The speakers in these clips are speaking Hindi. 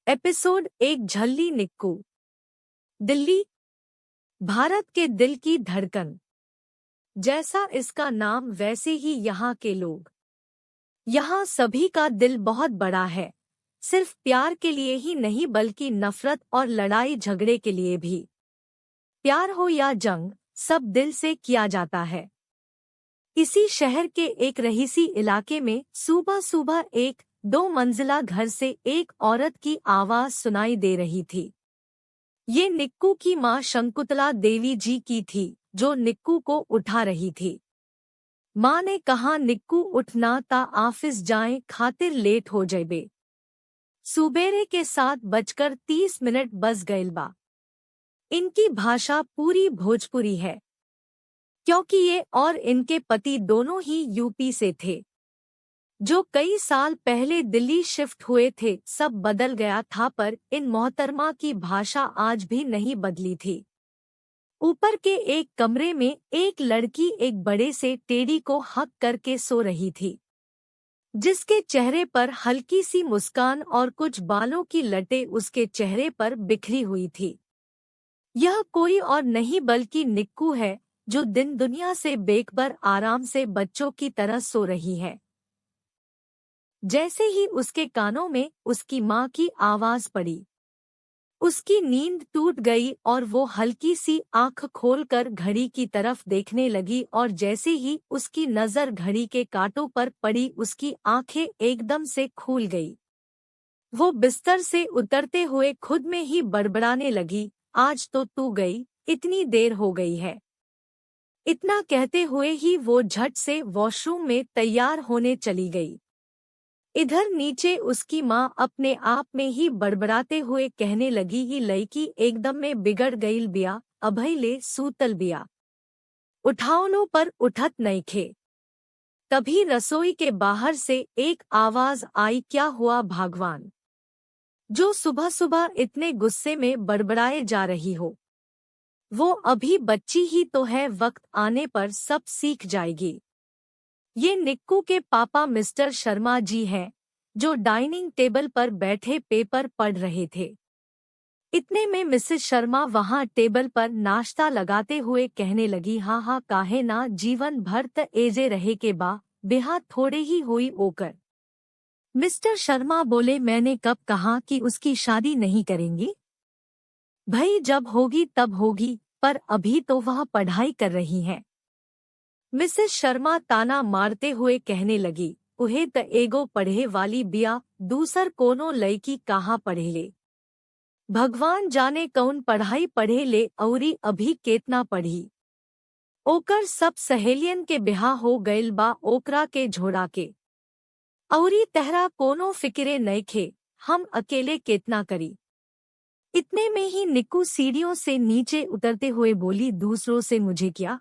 एपिसोड एक झल्ली निक्कू। दिल्ली, भारत के दिल की धड़कन। जैसा इसका नाम वैसे ही यहाँ के लोग। यहाँ सभी का दिल बहुत बड़ा है, सिर्फ प्यार के लिए ही नहीं बल्कि नफरत और लड़ाई झगड़े के लिए भी। प्यार हो या जंग, सब दिल से किया जाता है। इसी शहर के एक रईसी इलाके में सुबह सुबह एक 2 मंजिला घर से एक औरत की आवाज सुनाई दे रही थी। ये निक्कू की माँ शंकुतला देवी जी की थी, जो निक्कू को उठा रही थी। माँ ने कहा, निक्कू उठना ता ऑफिस जाए खातिर लेट हो जाबे। सुबेरे के 7:30 बज गइल बा। इनकी भाषा पूरी भोजपुरी है, क्योंकि ये और इनके पति दोनों ही यूपी से थे, जो कई साल पहले दिल्ली शिफ्ट हुए थे। सब बदल गया था, पर इन मोहतरमा की भाषा आज भी नहीं बदली थी। ऊपर के एक कमरे में एक लड़की एक बड़े से टेडी को हक करके सो रही थी, जिसके चेहरे पर हल्की सी मुस्कान और कुछ बालों की लटें उसके चेहरे पर बिखरी हुई थी। यह कोई और नहीं बल्कि निक्कू है, जो दिन दुनिया से बेखबर आराम से बच्चों की तरह सो रही है। जैसे ही उसके कानों में उसकी माँ की आवाज पड़ी, उसकी नींद टूट गई और वो हल्की सी आंख खोलकर घड़ी की तरफ देखने लगी, और जैसे ही उसकी नजर घड़ी के कांटों पर पड़ी, उसकी आंखें एकदम से खुल गई। वो बिस्तर से उतरते हुए खुद में ही बड़बड़ाने लगी, आज तो तू गई, इतनी देर हो गई है। इतना कहते हुए ही वो झट से वॉशरूम में तैयार होने चली गई। इधर नीचे उसकी माँ अपने आप में ही बड़बड़ाते हुए कहने लगी, ही लड़की एकदम में बिगड़ गईल बिया, अभई ले सूतल बिया, उठावलो पर उठत नइखे। तभी रसोई के बाहर से एक आवाज आई, क्या हुआ भगवान, जो सुबह सुबह इतने गुस्से में बड़बड़ाए जा रही हो। वो अभी बच्ची ही तो है, वक्त आने पर सब सीख जाएगी। ये निक्कू के पापा मिस्टर शर्मा जी हैं, जो डाइनिंग टेबल पर बैठे पेपर पढ़ रहे थे। इतने में मिसेस शर्मा वहां टेबल पर नाश्ता लगाते हुए कहने लगी, हाँ हाँ काहे ना, जीवन भर त एजे रहे के बा, बेहा थोड़े ही हुई ओकर। मिस्टर शर्मा बोले, मैंने कब कहा कि उसकी शादी नहीं करेंगी? भई जब होगी तब होगी, पर अभी तो वह पढ़ाई कर रही हैं। मिसेस शर्मा ताना मारते हुए कहने लगी, उहे त एगो पढ़े वाली बिया, दूसर कोनो लड़की कहाँ पढ़े ले। भगवान जाने कौन पढ़ाई पढ़े ले, औरी अभी केतना पढ़ी। ओकर सब सहेलियन के बिहा हो गइल बा, ओकरा के झोड़ा के। औरी तहरा कोनो फिक्रे नइखे, हम अकेले केतना करी। इतने में ही निक्कू सीढ़ियों से नीचे उतरते हुए बोली, दूसरों से मुझे क्या,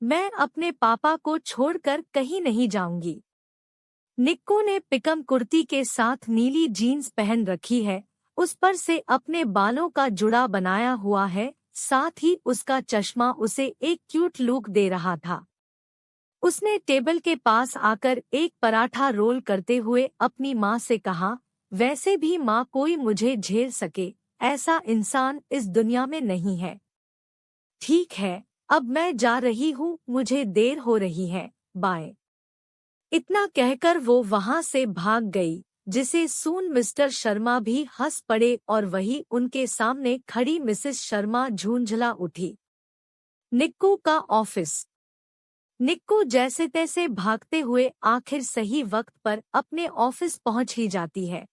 मैं अपने पापा को छोड़कर कहीं नहीं जाऊंगी। निक्कू ने पिकम कुर्ती के साथ नीली जीन्स पहन रखी है, उस पर से अपने बालों का जुड़ा बनाया हुआ है, साथ ही उसका चश्मा उसे एक क्यूट लुक दे रहा था। उसने टेबल के पास आकर एक पराठा रोल करते हुए अपनी माँ से कहा, वैसे भी माँ कोई मुझे झेल सके ऐसा इंसान इस दुनिया में नहीं है। ठीक है, अब मैं जा रही हूँ, मुझे देर हो रही है, बाय। इतना कहकर वो वहां से भाग गई, जिसे सुन मिस्टर शर्मा भी हंस पड़े और वही उनके सामने खड़ी मिसेस शर्मा झूंझला उठी। निक्कू का ऑफिस। निक्कू जैसे तैसे भागते हुए आखिर सही वक्त पर अपने ऑफिस पहुंच ही जाती है।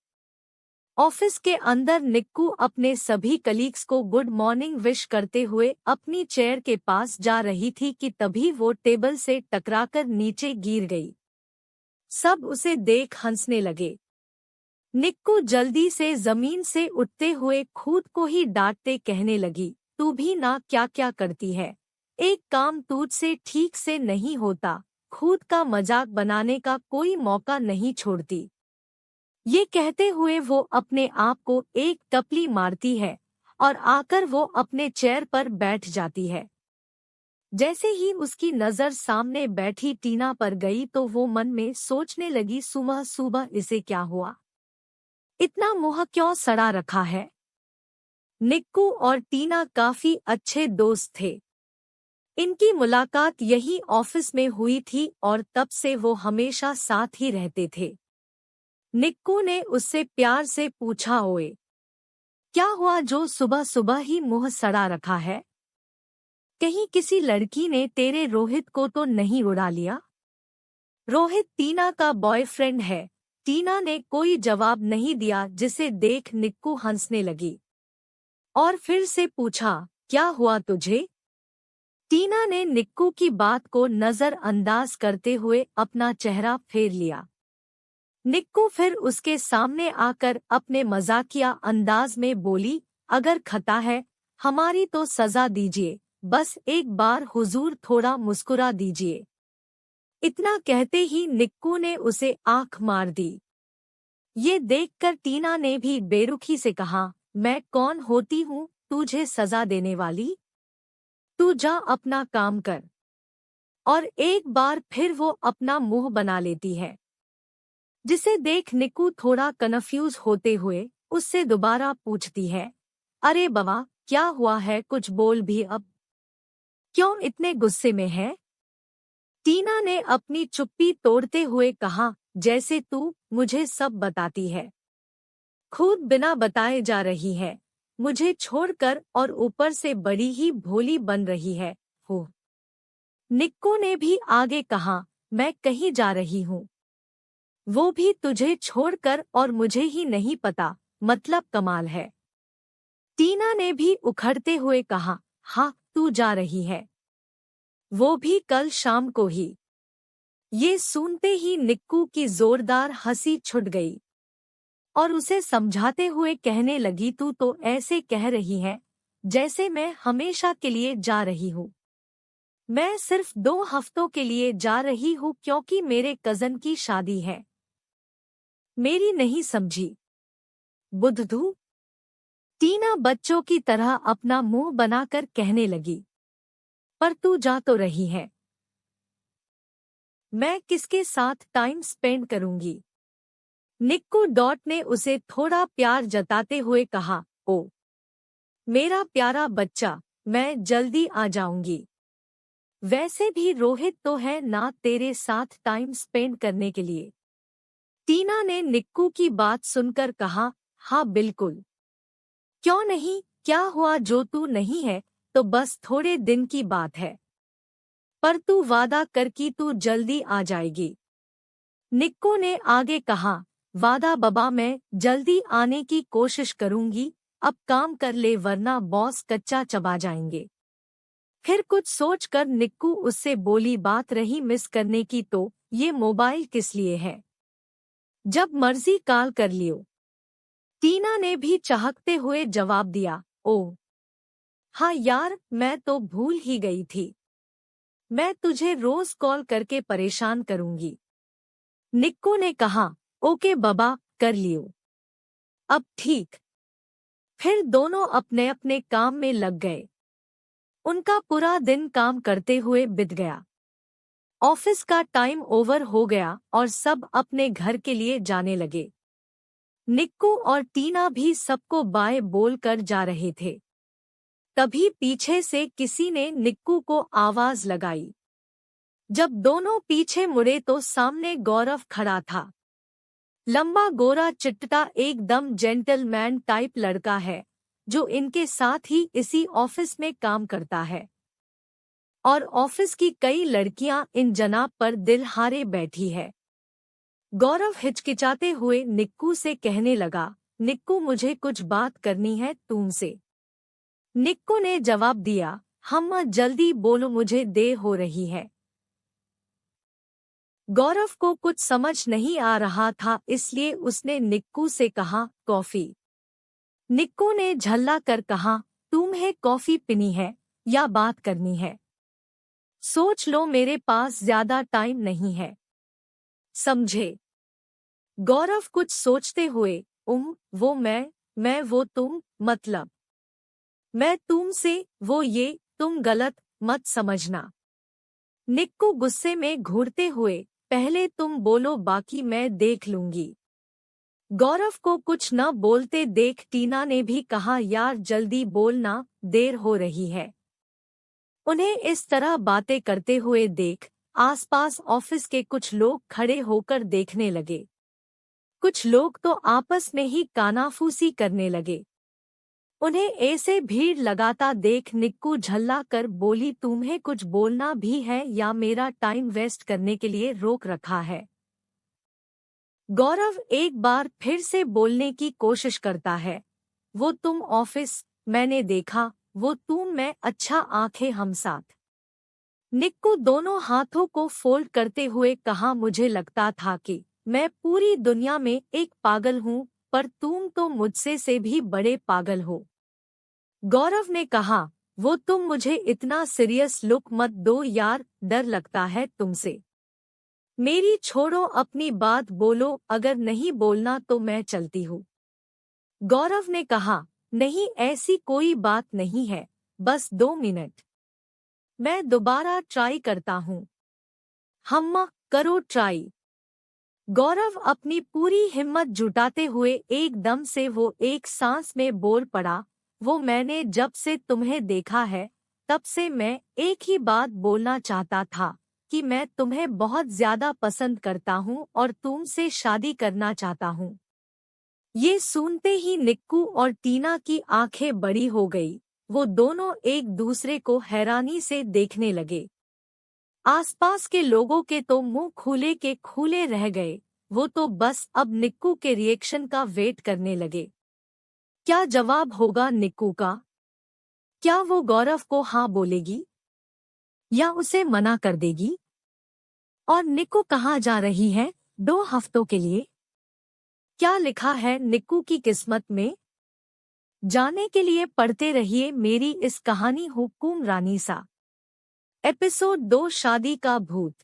ऑफिस के अंदर निक्कू अपने सभी कलीग्स को गुड मॉर्निंग विश करते हुए अपनी चेयर के पास जा रही थी कि तभी वो टेबल से टकराकर नीचे गिर गई। सब उसे देख हंसने लगे। निक्कू जल्दी से जमीन से उठते हुए खुद को ही डांटते कहने लगी, तू भी ना क्या क्या करती है, एक काम तुझसे ठीक से नहीं होता, खुद का मजाक बनाने का कोई मौका नहीं छोड़ती। ये कहते हुए वो अपने आप को एक टपली मारती है और आकर वो अपने चेयर पर बैठ जाती है। जैसे ही उसकी नजर सामने बैठी टीना पर गई तो वो मन में सोचने लगी, सुबह सुबह इसे क्या हुआ। इतना मुंह क्यों सड़ा रखा है? निक्कू और टीना काफी अच्छे दोस्त थे। इनकी मुलाकात यही ऑफिस में हुई थी और तब से वो हमेशा साथ ही रहते थे। निक्कू ने उससे प्यार से पूछा, ओए, क्या हुआ जो सुबह सुबह ही मुंह सड़ा रखा है? कहीं किसी लड़की ने तेरे रोहित को तो नहीं उड़ा लिया? रोहित टीना का बॉयफ्रेंड है। टीना ने कोई जवाब नहीं दिया, जिसे देख निक्कू हंसने लगी और फिर से पूछा, क्या हुआ तुझे? टीना ने निक्कू की बात को नजरअंदाज करते हुए अपना चेहरा फेर लिया। निक्कू फिर उसके सामने आकर अपने मजाकिया अंदाज में बोली, अगर खता है हमारी तो सजा दीजिए, बस एक बार हुजूर थोड़ा मुस्कुरा दीजिए। इतना कहते ही निक्कू ने उसे आंख मार दी। ये देखकर टीना ने भी बेरुखी से कहा, मैं कौन होती हूँ तुझे सजा देने वाली? तू जा अपना काम कर। और एक बार फिर वो अपना मुंह बना लेती है, जिसे देख निक्कू थोड़ा कन्फ्यूज होते हुए उससे दोबारा पूछती है, अरे बाबा, क्या हुआ है? कुछ बोल भी अब। क्यों इतने गुस्से में है? टीना ने अपनी चुप्पी तोड़ते हुए कहा, जैसे तू मुझे सब बताती है, खुद बिना बताए जा रही है, मुझे छोड़कर, और ऊपर से बड़ी ही भोली बन रही है। हो। निक्कू ने भी आगे कहा, मैं कहीं जा रही हूँ, वो भी तुझे छोड़कर, और मुझे ही नहीं पता, मतलब कमाल है। टीना ने भी उखड़ते हुए कहा, हाँ, तू जा रही है, वो भी कल शाम को ही। ये सुनते ही निक्कू की जोरदार हंसी छुट गई और उसे समझाते हुए कहने लगी, तू तो ऐसे कह रही है जैसे मैं हमेशा के लिए जा रही हूँ। मैं सिर्फ 2 हफ्तों के लिए जा रही हूँ, क्योंकि मेरे कजन की शादी है। मेरी नहीं समझी? बुद्धू। टीना बच्चों की तरह अपना मुंह बनाकर कहने लगी, पर तू जा तो रही है, मैं किसके साथ टाइम स्पेंड करूंगी? निक्कू डॉट ने उसे थोड़ा प्यार जताते हुए कहा, ओ मेरा प्यारा बच्चा, मैं जल्दी आ जाऊंगी। वैसे भी रोहित तो है ना तेरे साथ टाइम स्पेंड करने के लिए। टीना ने निक्कू की बात सुनकर कहा, हाँ बिल्कुल, क्यों नहीं, क्या हुआ? जो तू नहीं है तो बस थोड़े दिन की बात है, पर तू वादा कर कि तू जल्दी आ जाएगी। निक्कू ने आगे कहा, वादा बाबा, मैं जल्दी आने की कोशिश करूंगी, अब काम कर ले वरना बॉस कच्चा चबा जाएंगे। फिर कुछ सोचकर निक्कू उससे बोली, बात रही मिस करने की, तो ये मोबाइल किस लिए है? जब मर्जी कॉल कर लियो। टीना ने भी चहकते हुए जवाब दिया, ओ हाँ यार, मैं तो भूल ही गई थी, मैं तुझे रोज कॉल करके परेशान करूंगी। निक्कू ने कहा, ओके बाबा, कर लियो। अब ठीक। फिर दोनों अपने अपने काम में लग गए। उनका पूरा दिन काम करते हुए बीत गया। ऑफिस का टाइम ओवर हो गया और सब अपने घर के लिए जाने लगे। निक्कू और टीना भी सबको बाय बोलकर जा रहे थे। तभी पीछे से किसी ने निक्कू को आवाज लगाई। जब दोनों पीछे मुड़े तो सामने गौरव खड़ा था। लंबा गोरा चिट्टा एकदम जेंटलमैन टाइप लड़का है, जो इनके साथ ही इसी ऑफिस में काम करता है। और ऑफिस की कई लड़कियां इन जनाब पर दिल हारे बैठी है। गौरव हिचकिचाते हुए निक्कू से कहने लगा, निक्कू, मुझे कुछ बात करनी है तुमसे। निक्कू ने जवाब दिया, हम जल्दी बोलो, मुझे देर हो रही है। गौरव को कुछ समझ नहीं आ रहा था, इसलिए उसने निक्कू से कहा, कॉफी। निक्कू ने झल्ला कर कहा, तुम्हें कॉफी पीनी है या बात करनी है? सोच लो, मेरे पास ज्यादा टाइम नहीं है, समझे? गौरव कुछ सोचते हुए, वो मैं वो तुम, मतलब मैं तुमसे, वो ये, तुम गलत मत समझना। निक्कू गुस्से में घूरते हुए, पहले तुम बोलो, बाकी मैं देख लूंगी। गौरव को कुछ न बोलते देख टीना ने भी कहा, यार जल्दी बोलना, देर हो रही है। उन्हें इस तरह बातें करते हुए देख आसपास ऑफिस के कुछ लोग खड़े होकर देखने लगे। कुछ लोग तो आपस में ही कानाफूसी करने लगे। उन्हें ऐसे भीड़ लगाता देख निक्कू झल्ला कर बोली, तुम्हें कुछ बोलना भी है या मेरा टाइम वेस्ट करने के लिए रोक रखा है? गौरव एक बार फिर से बोलने की कोशिश करता है, वो तुम ऑफिस, मैंने देखा, वो तुम मैं, अच्छा आंखें हम साथ। निक्कू दोनों हाथों को फोल्ड करते हुए कहा, मुझे लगता था कि मैं पूरी दुनिया में एक पागल हूँ, पर तुम तो मुझसे से भी बड़े पागल हो। गौरव ने कहा, वो तुम मुझे इतना सीरियस लुक मत दो यार, डर लगता है तुमसे। मेरी छोड़ो, अपनी बात बोलो, अगर नहीं बोलना तो मैं चलती हूँ। गौरव ने कहा, नहीं ऐसी कोई बात नहीं है, बस 2 मिनट, मैं दोबारा ट्राई करता हूँ। हम्मा करो ट्राई। गौरव अपनी पूरी हिम्मत जुटाते हुए एकदम से वो एक सांस में बोल पड़ा, वो मैंने जब से तुम्हें देखा है तब से मैं एक ही बात बोलना चाहता था कि मैं तुम्हें बहुत ज्यादा पसंद करता हूँ और तुमसे शादी करना चाहता हूँ। ये सुनते ही निक्कू और टीना की आंखें बड़ी हो गई। वो दोनों एक दूसरे को हैरानी से देखने लगे। आसपास के लोगों के तो मुंह खुले के खुले रह गए। वो तो बस अब निक्कू के रिएक्शन का वेट करने लगे। क्या जवाब होगा निक्कू का? क्या वो गौरव को हाँ बोलेगी या उसे मना कर देगी? और निक्कू कहाँ जा रही है 2 हफ्तों के लिए? क्या लिखा है निक्कू की किस्मत में? जाने के लिए पढ़ते रहिए मेरी इस कहानी हुक्कुम रानी सा। एपिसोड 2, शादी का भूत।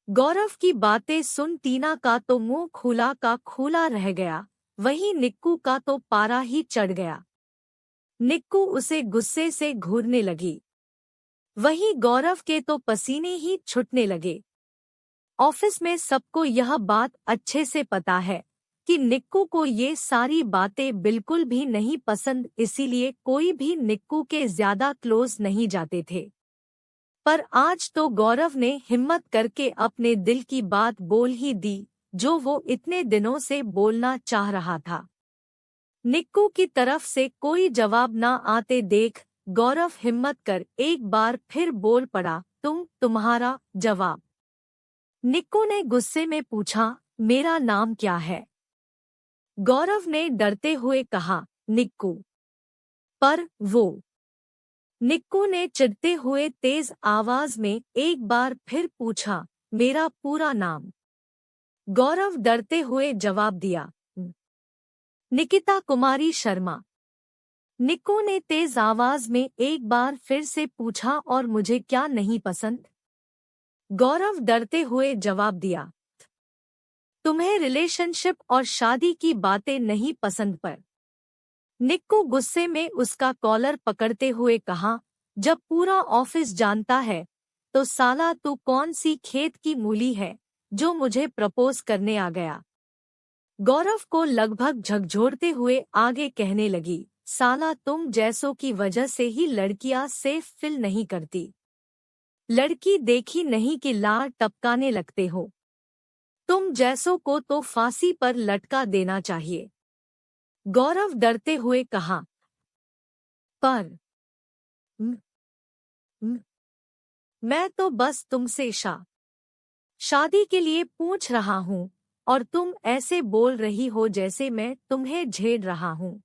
गौरव की बातें सुन टीना का तो मुंह खुला का खुला रह गया, वहीं निक्कू का तो पारा ही चढ़ गया। निक्कू उसे गुस्से से घूरने लगी, वहीं गौरव के तो पसीने ही छूटने लगे। ऑफिस में सबको यह बात अच्छे से पता है कि निक्कू को ये सारी बातें बिल्कुल भी नहीं पसंद, इसीलिए कोई भी निक्कू के ज्यादा क्लोज नहीं जाते थे। पर आज तो गौरव ने हिम्मत करके अपने दिल की बात बोल ही दी, जो वो इतने दिनों से बोलना चाह रहा था। निक्कू की तरफ से कोई जवाब न आते देख गौरव हिम्मत कर एक बार फिर बोल पड़ा, तुम्हारा जवाब? निक्कू ने गुस्से में पूछा, मेरा नाम क्या है? गौरव ने डरते हुए कहा, निक्कू। पर वो निक्कू ने चिढ़ते हुए तेज आवाज में एक बार फिर पूछा, मेरा पूरा नाम? गौरव डरते हुए जवाब दिया, निकिता कुमारी शर्मा। निक्कू ने तेज आवाज में एक बार फिर से पूछा, और मुझे क्या नहीं पसंद? गौरव डरते हुए जवाब दिया, तुम्हें रिलेशनशिप और शादी की बातें नहीं पसंद। पर निक्कू गुस्से में उसका कॉलर पकड़ते हुए कहा, जब पूरा ऑफिस जानता है तो साला तू कौन सी खेत की मूली है जो मुझे प्रपोज करने आ गया? गौरव को लगभग झकझोरते हुए आगे कहने लगी, साला तुम जैसों की वजह से ही लड़कियां सेफ फील नहीं करती। लड़की देखी नहीं कि लार टपकाने लगते हो। तुम जैसों को तो फांसी पर लटका देना चाहिए। गौरव डरते हुए कहा, पर मैं तो बस तुमसे शादी के लिए पूछ रहा हूँ और तुम ऐसे बोल रही हो जैसे मैं तुम्हें झेड़ रहा हूँ।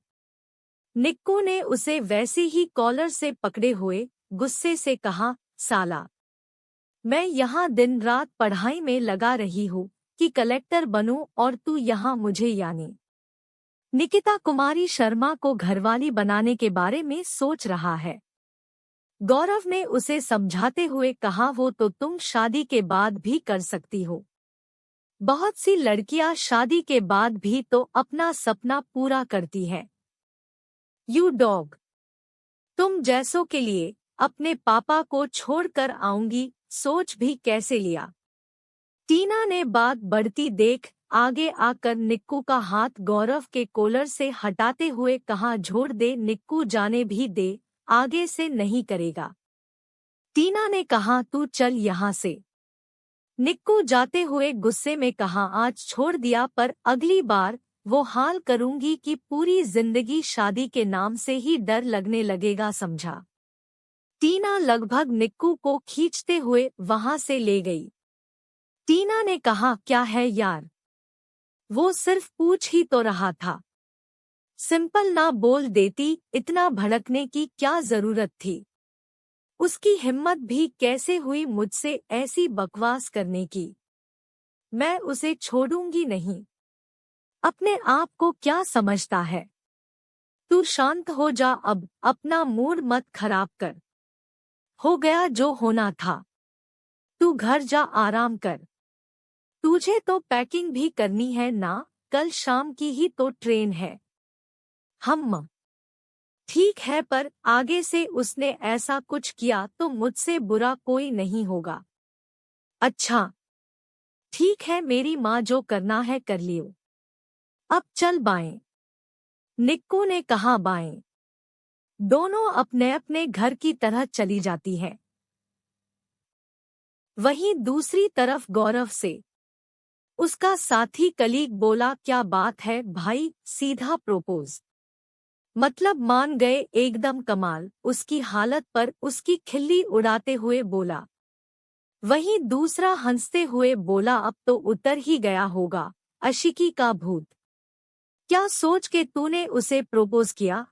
निक्कू ने उसे वैसे ही कॉलर से पकड़े हुए गुस्से से कहा, साला, मैं यहाँ दिन रात पढ़ाई में लगा रही हूँ कि कलेक्टर बनूं और तू यहाँ मुझे यानी निकिता कुमारी शर्मा को घरवाली बनाने के बारे में सोच रहा है। गौरव ने उसे समझाते हुए कहा, वो तो तुम शादी के बाद भी कर सकती हो। बहुत सी लड़कियां शादी के बाद भी तो अपना सपना पूरा करती हैं। यू डॉग, तुम जैसों के लिए अपने पापा को छोड़कर आऊंगी, सोच भी कैसे लिया? टीना ने बात बढ़ती देख आगे आकर निक्कू का हाथ गौरव के कॉलर से हटाते हुए कहा, छोड़ दे निक्कू, जाने भी दे, आगे से नहीं करेगा। टीना ने कहा, तू चल यहाँ से। निक्कू जाते हुए गुस्से में कहा, आज छोड़ दिया पर अगली बार वो हाल करूंगी कि पूरी जिंदगी शादी के नाम से ही डर लगने लगेगा, समझा। टीना लगभग निक्कू को खींचते हुए वहां से ले गई। टीना ने कहा, क्या है यार, वो सिर्फ पूछ ही तो रहा था, सिंपल ना बोल देती, इतना भड़कने की क्या जरूरत थी। उसकी हिम्मत भी कैसे हुई मुझसे ऐसी बकवास करने की। मैं उसे छोड़ूंगी नहीं। अपने आप को क्या समझता है। तू शांत हो जा अब, अपना मूड मत खराब कर। हो गया जो होना था। तू घर जा, आराम कर। तुझे तो पैकिंग भी करनी है ना, कल शाम की ही तो ट्रेन है। हम ठीक है, पर आगे से उसने ऐसा कुछ किया तो मुझसे बुरा कोई नहीं होगा। अच्छा ठीक है, मेरी माँ जो करना है कर लियो। अब चल बाएं। निक्कू ने कहा, बाएं। दोनों अपने अपने घर की तरह चली जाती है। वहीं दूसरी तरफ गौरव से उसका साथी कलीग बोला, क्या बात है भाई, सीधा प्रोपोज, मतलब मान गए, एकदम कमाल। उसकी हालत पर उसकी खिल्ली उड़ाते हुए बोला। वहीं दूसरा हंसते हुए बोला, अब तो उतर ही गया होगा आशिकी का भूत। क्या सोच के तूने उसे प्रोपोज किया?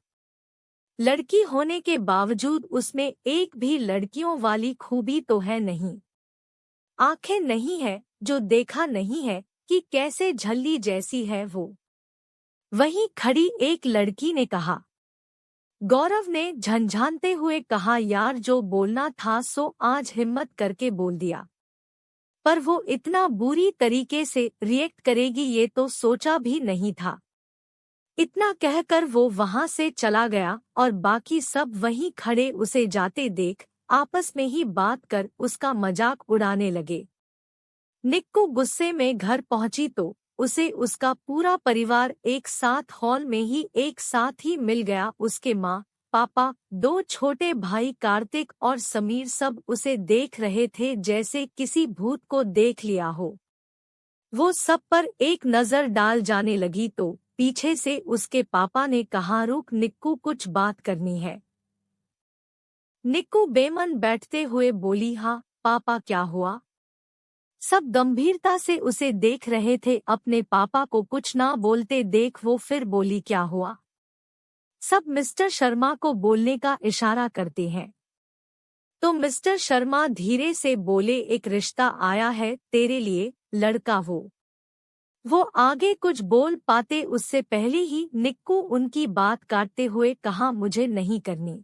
लड़की होने के बावजूद उसमें एक भी लड़कियों वाली खूबी तो है नहीं। आंखें नहीं है जो देखा नहीं है कि कैसे झल्ली जैसी है वो। वहीं खड़ी एक लड़की ने कहा। गौरव ने झंझानते हुए कहा, यार जो बोलना था सो आज हिम्मत करके बोल दिया, पर वो इतना बुरी तरीके से रिएक्ट करेगी ये तो सोचा भी नहीं था। इतना कहकर वो वहां से चला गया और बाकी सब वहीं खड़े उसे जाते देख आपस में ही बात कर उसका मजाक उड़ाने लगे। निक्कू गुस्से में घर पहुंची तो उसे उसका पूरा परिवार एक साथ हॉल में ही एक साथ ही मिल गया। उसके माँ, पापा, दो छोटे भाई कार्तिक और समीर सब उसे देख रहे थे जैसे किसी भूत को देख लिया हो। वो सब पर एक नजर डाल जाने लगी तो पीछे से उसके पापा ने कहा, रुक निक्कू, कुछ बात करनी है। निक्कू बेमन बैठते हुए बोली, हाँ पापा, क्या हुआ? सब गंभीरता से उसे देख रहे थे। अपने पापा को कुछ ना बोलते देख वो फिर बोली, क्या हुआ? सब मिस्टर शर्मा को बोलने का इशारा करते हैं तो मिस्टर शर्मा धीरे से बोले, एक रिश्ता आया है तेरे लिए, लड़का वो आगे कुछ बोल पाते उससे पहले ही निक्कू उनकी बात काटते हुए कहा, मुझे नहीं करनी।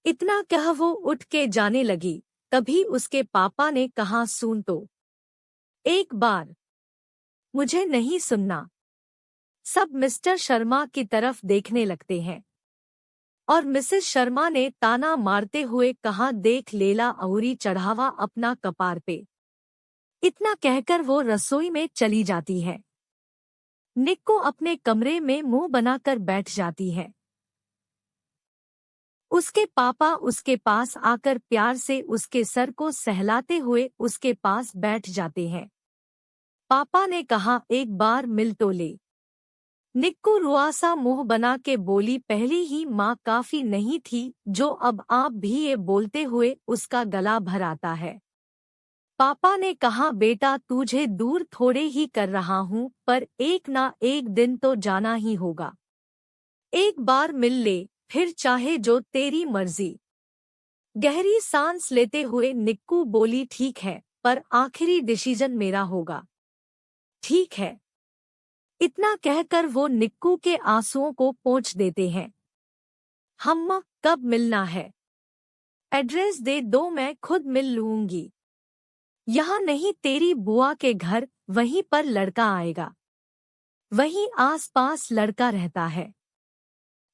इतना कह वो उठ के जाने लगी। तभी उसके पापा ने कहा, सुन तो एक बार, मुझे नहीं सुनना। सब मिस्टर शर्मा की तरफ देखने लगते हैं और मिसेस शर्मा ने ताना मारते हुए कहा, देख लेला अहुरी चढ़ावा अपना कपार पे। इतना कहकर वो रसोई में चली जाती है। निक्कू अपने कमरे में मुंह बनाकर बैठ जाती है। उसके पापा उसके पास आकर प्यार से उसके सर को सहलाते हुए उसके पास बैठ जाते हैं। पापा ने कहा, एक बार मिल तो ले। निक्कू रुआसा मुंह बना के बोली, पहले ही माँ काफी नहीं थी जो अब आप भी ये बोलते हुए उसका गला भराता है। पापा ने कहा, बेटा तुझे दूर थोड़े ही कर रहा हूँ पर एक ना एक दिन तो जाना ही होगा। एक बार मिल ले, फिर चाहे जो तेरी मर्जी। गहरी सांस लेते हुए निक्कू बोली, ठीक है, पर आखिरी डिसीजन मेरा होगा। ठीक है। इतना कहकर वो निक्कू के आंसुओं को पोंछ देते हैं। हम कब मिलना है? एड्रेस दे दो, मैं खुद मिल लूंगी। यहाँ नहीं, तेरी बुआ के घर, वहीं पर लड़का आएगा। वहीं आसपास लड़का रहता है।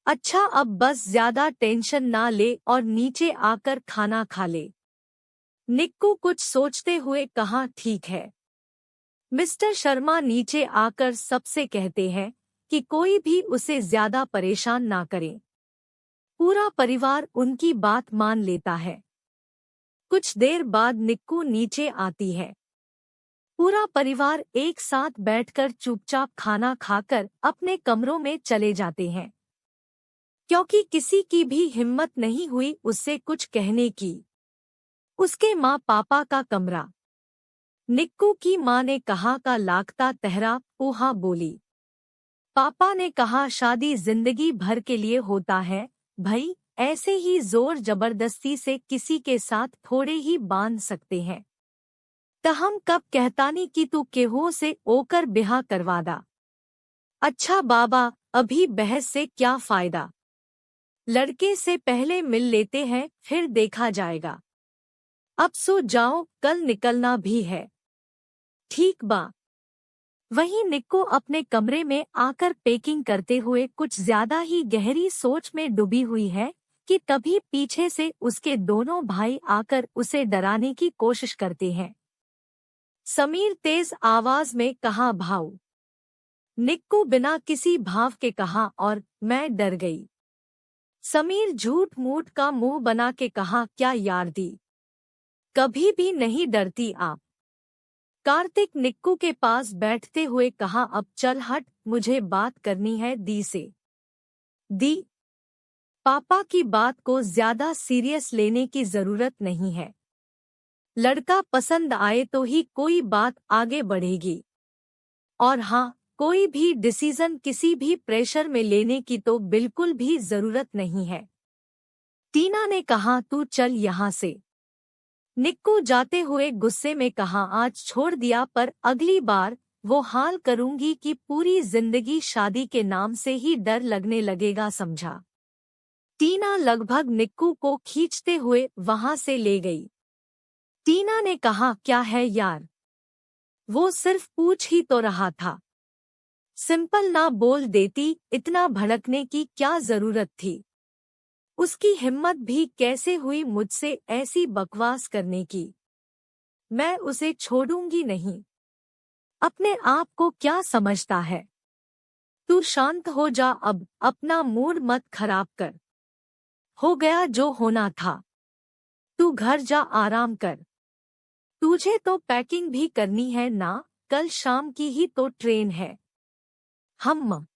अच्छा अब बस ज्यादा टेंशन ना ले और नीचे आकर खाना खा ले। निक्कू कुछ सोचते हुए कहा, ठीक है। मिस्टर शर्मा नीचे आकर सबसे कहते हैं कि कोई भी उसे ज्यादा परेशान ना करे। पूरा परिवार उनकी बात मान लेता है। कुछ देर बाद निक्कू नीचे आती है। पूरा परिवार एक साथ बैठकर चुपचाप खाना खाकर अपने कमरों में चले जाते हैं, क्योंकि किसी की भी हिम्मत नहीं हुई उससे कुछ कहने की। उसके माँ पापा का कमरा। निक्कू की माँ ने कहा का लाखता तहरा ऊहा बोली। पापा ने कहा शादी जिंदगी भर के लिए होता है भाई, ऐसे ही जोर जबरदस्ती से किसी के साथ थोड़े ही बांध सकते हैं। त हम कब कहतानी कि तू केहू से ओकर ब्याह करवादा। अच्छा बाबा, अभी बहस से क्या फायदा। लड़के से पहले मिल लेते हैं, फिर देखा जाएगा। अब सो जाओ, कल निकलना भी है। ठीक बा। वहीं निक्कू अपने कमरे में आकर पैकिंग करते हुए कुछ ज्यादा ही गहरी सोच में डूबी हुई है कि तभी पीछे से उसके दोनों भाई आकर उसे डराने की कोशिश करते हैं। समीर तेज आवाज में कहा भाऊ। निक्कू बिना किसी भाव के कहा और मैं डर गई। समीर झूठ मूठ का मुंह बना के कहा क्या यार दी, कभी भी नहीं डरती आप। कार्तिक निक्कू के पास बैठते हुए कहा अब चल हट, मुझे बात करनी है दी से। दी, पापा की बात को ज्यादा सीरियस लेने की जरूरत नहीं है। लड़का पसंद आए तो ही कोई बात आगे बढ़ेगी। और हाँ, कोई भी डिसीजन किसी भी प्रेशर में लेने की तो बिल्कुल भी जरूरत नहीं है। टीना ने कहा तू चल यहाँ से। निक्कू जाते हुए गुस्से में कहा आज छोड़ दिया, पर अगली बार वो हाल करूंगी कि पूरी जिंदगी शादी के नाम से ही डर लगने लगेगा, समझा। टीना लगभग निक्कू को खींचते हुए वहां से ले गई। टीना ने कहा क्या है यार, वो सिर्फ पूछ ही तो रहा था। सिंपल ना बोल देती, इतना भड़कने की क्या जरूरत थी। उसकी हिम्मत भी कैसे हुई मुझसे ऐसी बकवास करने की। मैं उसे छोड़ूंगी नहीं। अपने आप को क्या समझता है। तू शांत हो जा, अब अपना मूड मत खराब कर। हो गया जो होना था। तू घर जा, आराम कर। तुझे तो पैकिंग भी करनी है ना, कल शाम की ही तो ट्रेन है। हम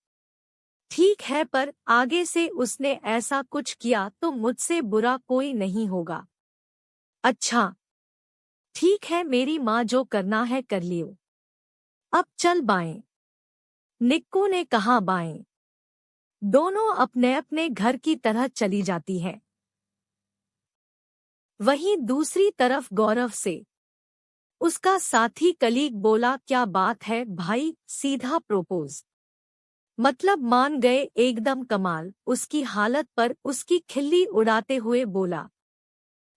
ठीक है, पर आगे से उसने ऐसा कुछ किया तो मुझसे बुरा कोई नहीं होगा। अच्छा ठीक है, मेरी माँ जो करना है कर लियो। अब चल बाएं। निक्कू ने कहा बाएं। दोनों अपने अपने घर की तरह चली जाती है। वहीं दूसरी तरफ गौरव से उसका साथी कलीग बोला क्या बात है भाई, सीधा प्रोपोज, मतलब मान गए, एकदम कमाल। उसकी हालत पर उसकी खिल्ली उड़ाते हुए बोला।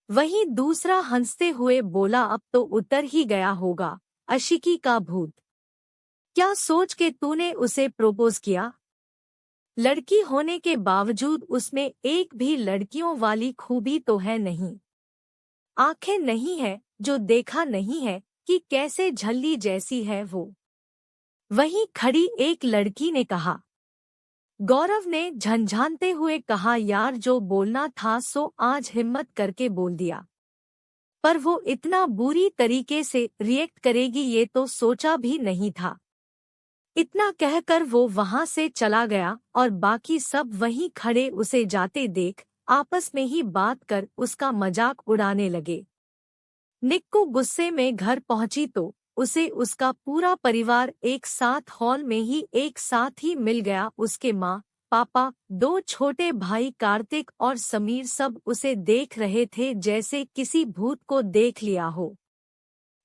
वहीं दूसरा हंसते हुए बोला अब तो उतर ही गया होगा आशिकी का भूत। क्या सोच के तूने उसे प्रोपोज किया। लड़की होने के बावजूद उसमें एक भी लड़कियों वाली खूबी तो है नहीं। आंखें नहीं है जो देखा नहीं है कि कैसे झल्ली जैसी है वो। वहीं खड़ी एक लड़की ने कहा। गौरव ने झंझानते हुए कहा यार जो बोलना था सो आज हिम्मत करके बोल दिया, पर वो इतना बुरी तरीके से रिएक्ट करेगी ये तो सोचा भी नहीं था। इतना कहकर वो वहां से चला गया और बाकी सब वहीं खड़े उसे जाते देख आपस में ही बात कर उसका मजाक उड़ाने लगे। निक्कू गुस्से में घर पहुंची तो उसे उसका पूरा परिवार एक साथ हॉल में ही एक साथ ही मिल गया। उसके माँ पापा, दो छोटे भाई कार्तिक और समीर सब उसे देख रहे थे जैसे किसी भूत को देख लिया हो।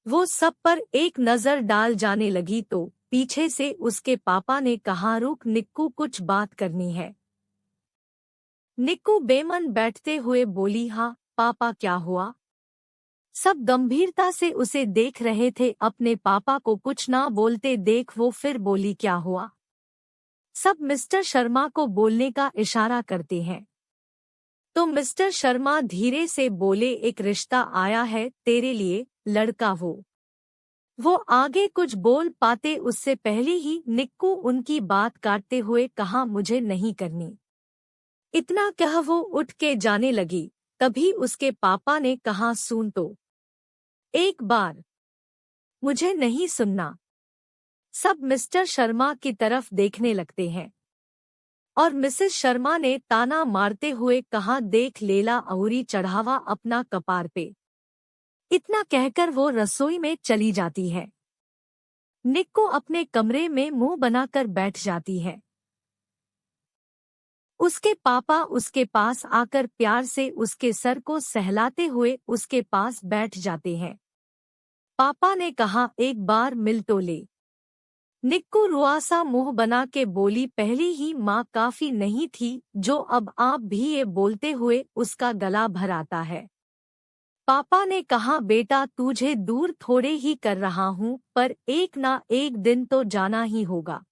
वो सब पर एक नजर डाल जाने लगी तो पीछे से उसके पापा ने कहा रुक निक्कू, कुछ बात करनी है। निक्कू बेमन बैठते हुए बोली हाँ पापा, क्या हुआ। सब गंभीरता से उसे देख रहे थे। अपने पापा को कुछ ना बोलते देख वो फिर बोली क्या हुआ। सब मिस्टर शर्मा को बोलने का इशारा करते हैं तो मिस्टर शर्मा धीरे से बोले एक रिश्ता आया है तेरे लिए, लड़का वो वो आगे कुछ बोल पाते उससे पहले ही निक्कू उनकी बात काटते हुए कहा, मुझे नहीं करनी। इतना कह वो उठ के जाने लगी। तभी उसके पापा ने कहा, सुन तो एक बार, मुझे नहीं सुनना। सब मिस्टर शर्मा की तरफ देखने लगते हैं और मिसेस शर्मा ने ताना मारते हुए कहा, देख लेला अउरी चढ़ावा अपना कपार पे। इतना कहकर वो रसोई में चली जाती है। निक्को अपने कमरे में मुंह बनाकर बैठ जाती है। उसके पापा उसके पास आकर प्यार से उसके सर को सहलाते हुए उसके पास बैठ जाते हैं। पापा ने कहा, एक बार मिल तो ले। निक्कू रुआसा मुंह बना के बोली, पहले ही माँ काफी नहीं थी जो अब आप भी ये बोलते हुए उसका गला भर आता है। पापा ने कहा, बेटा तुझे दूर थोड़े ही कर रहा हूँ, पर एक ना एक दिन तो जाना ही होगा।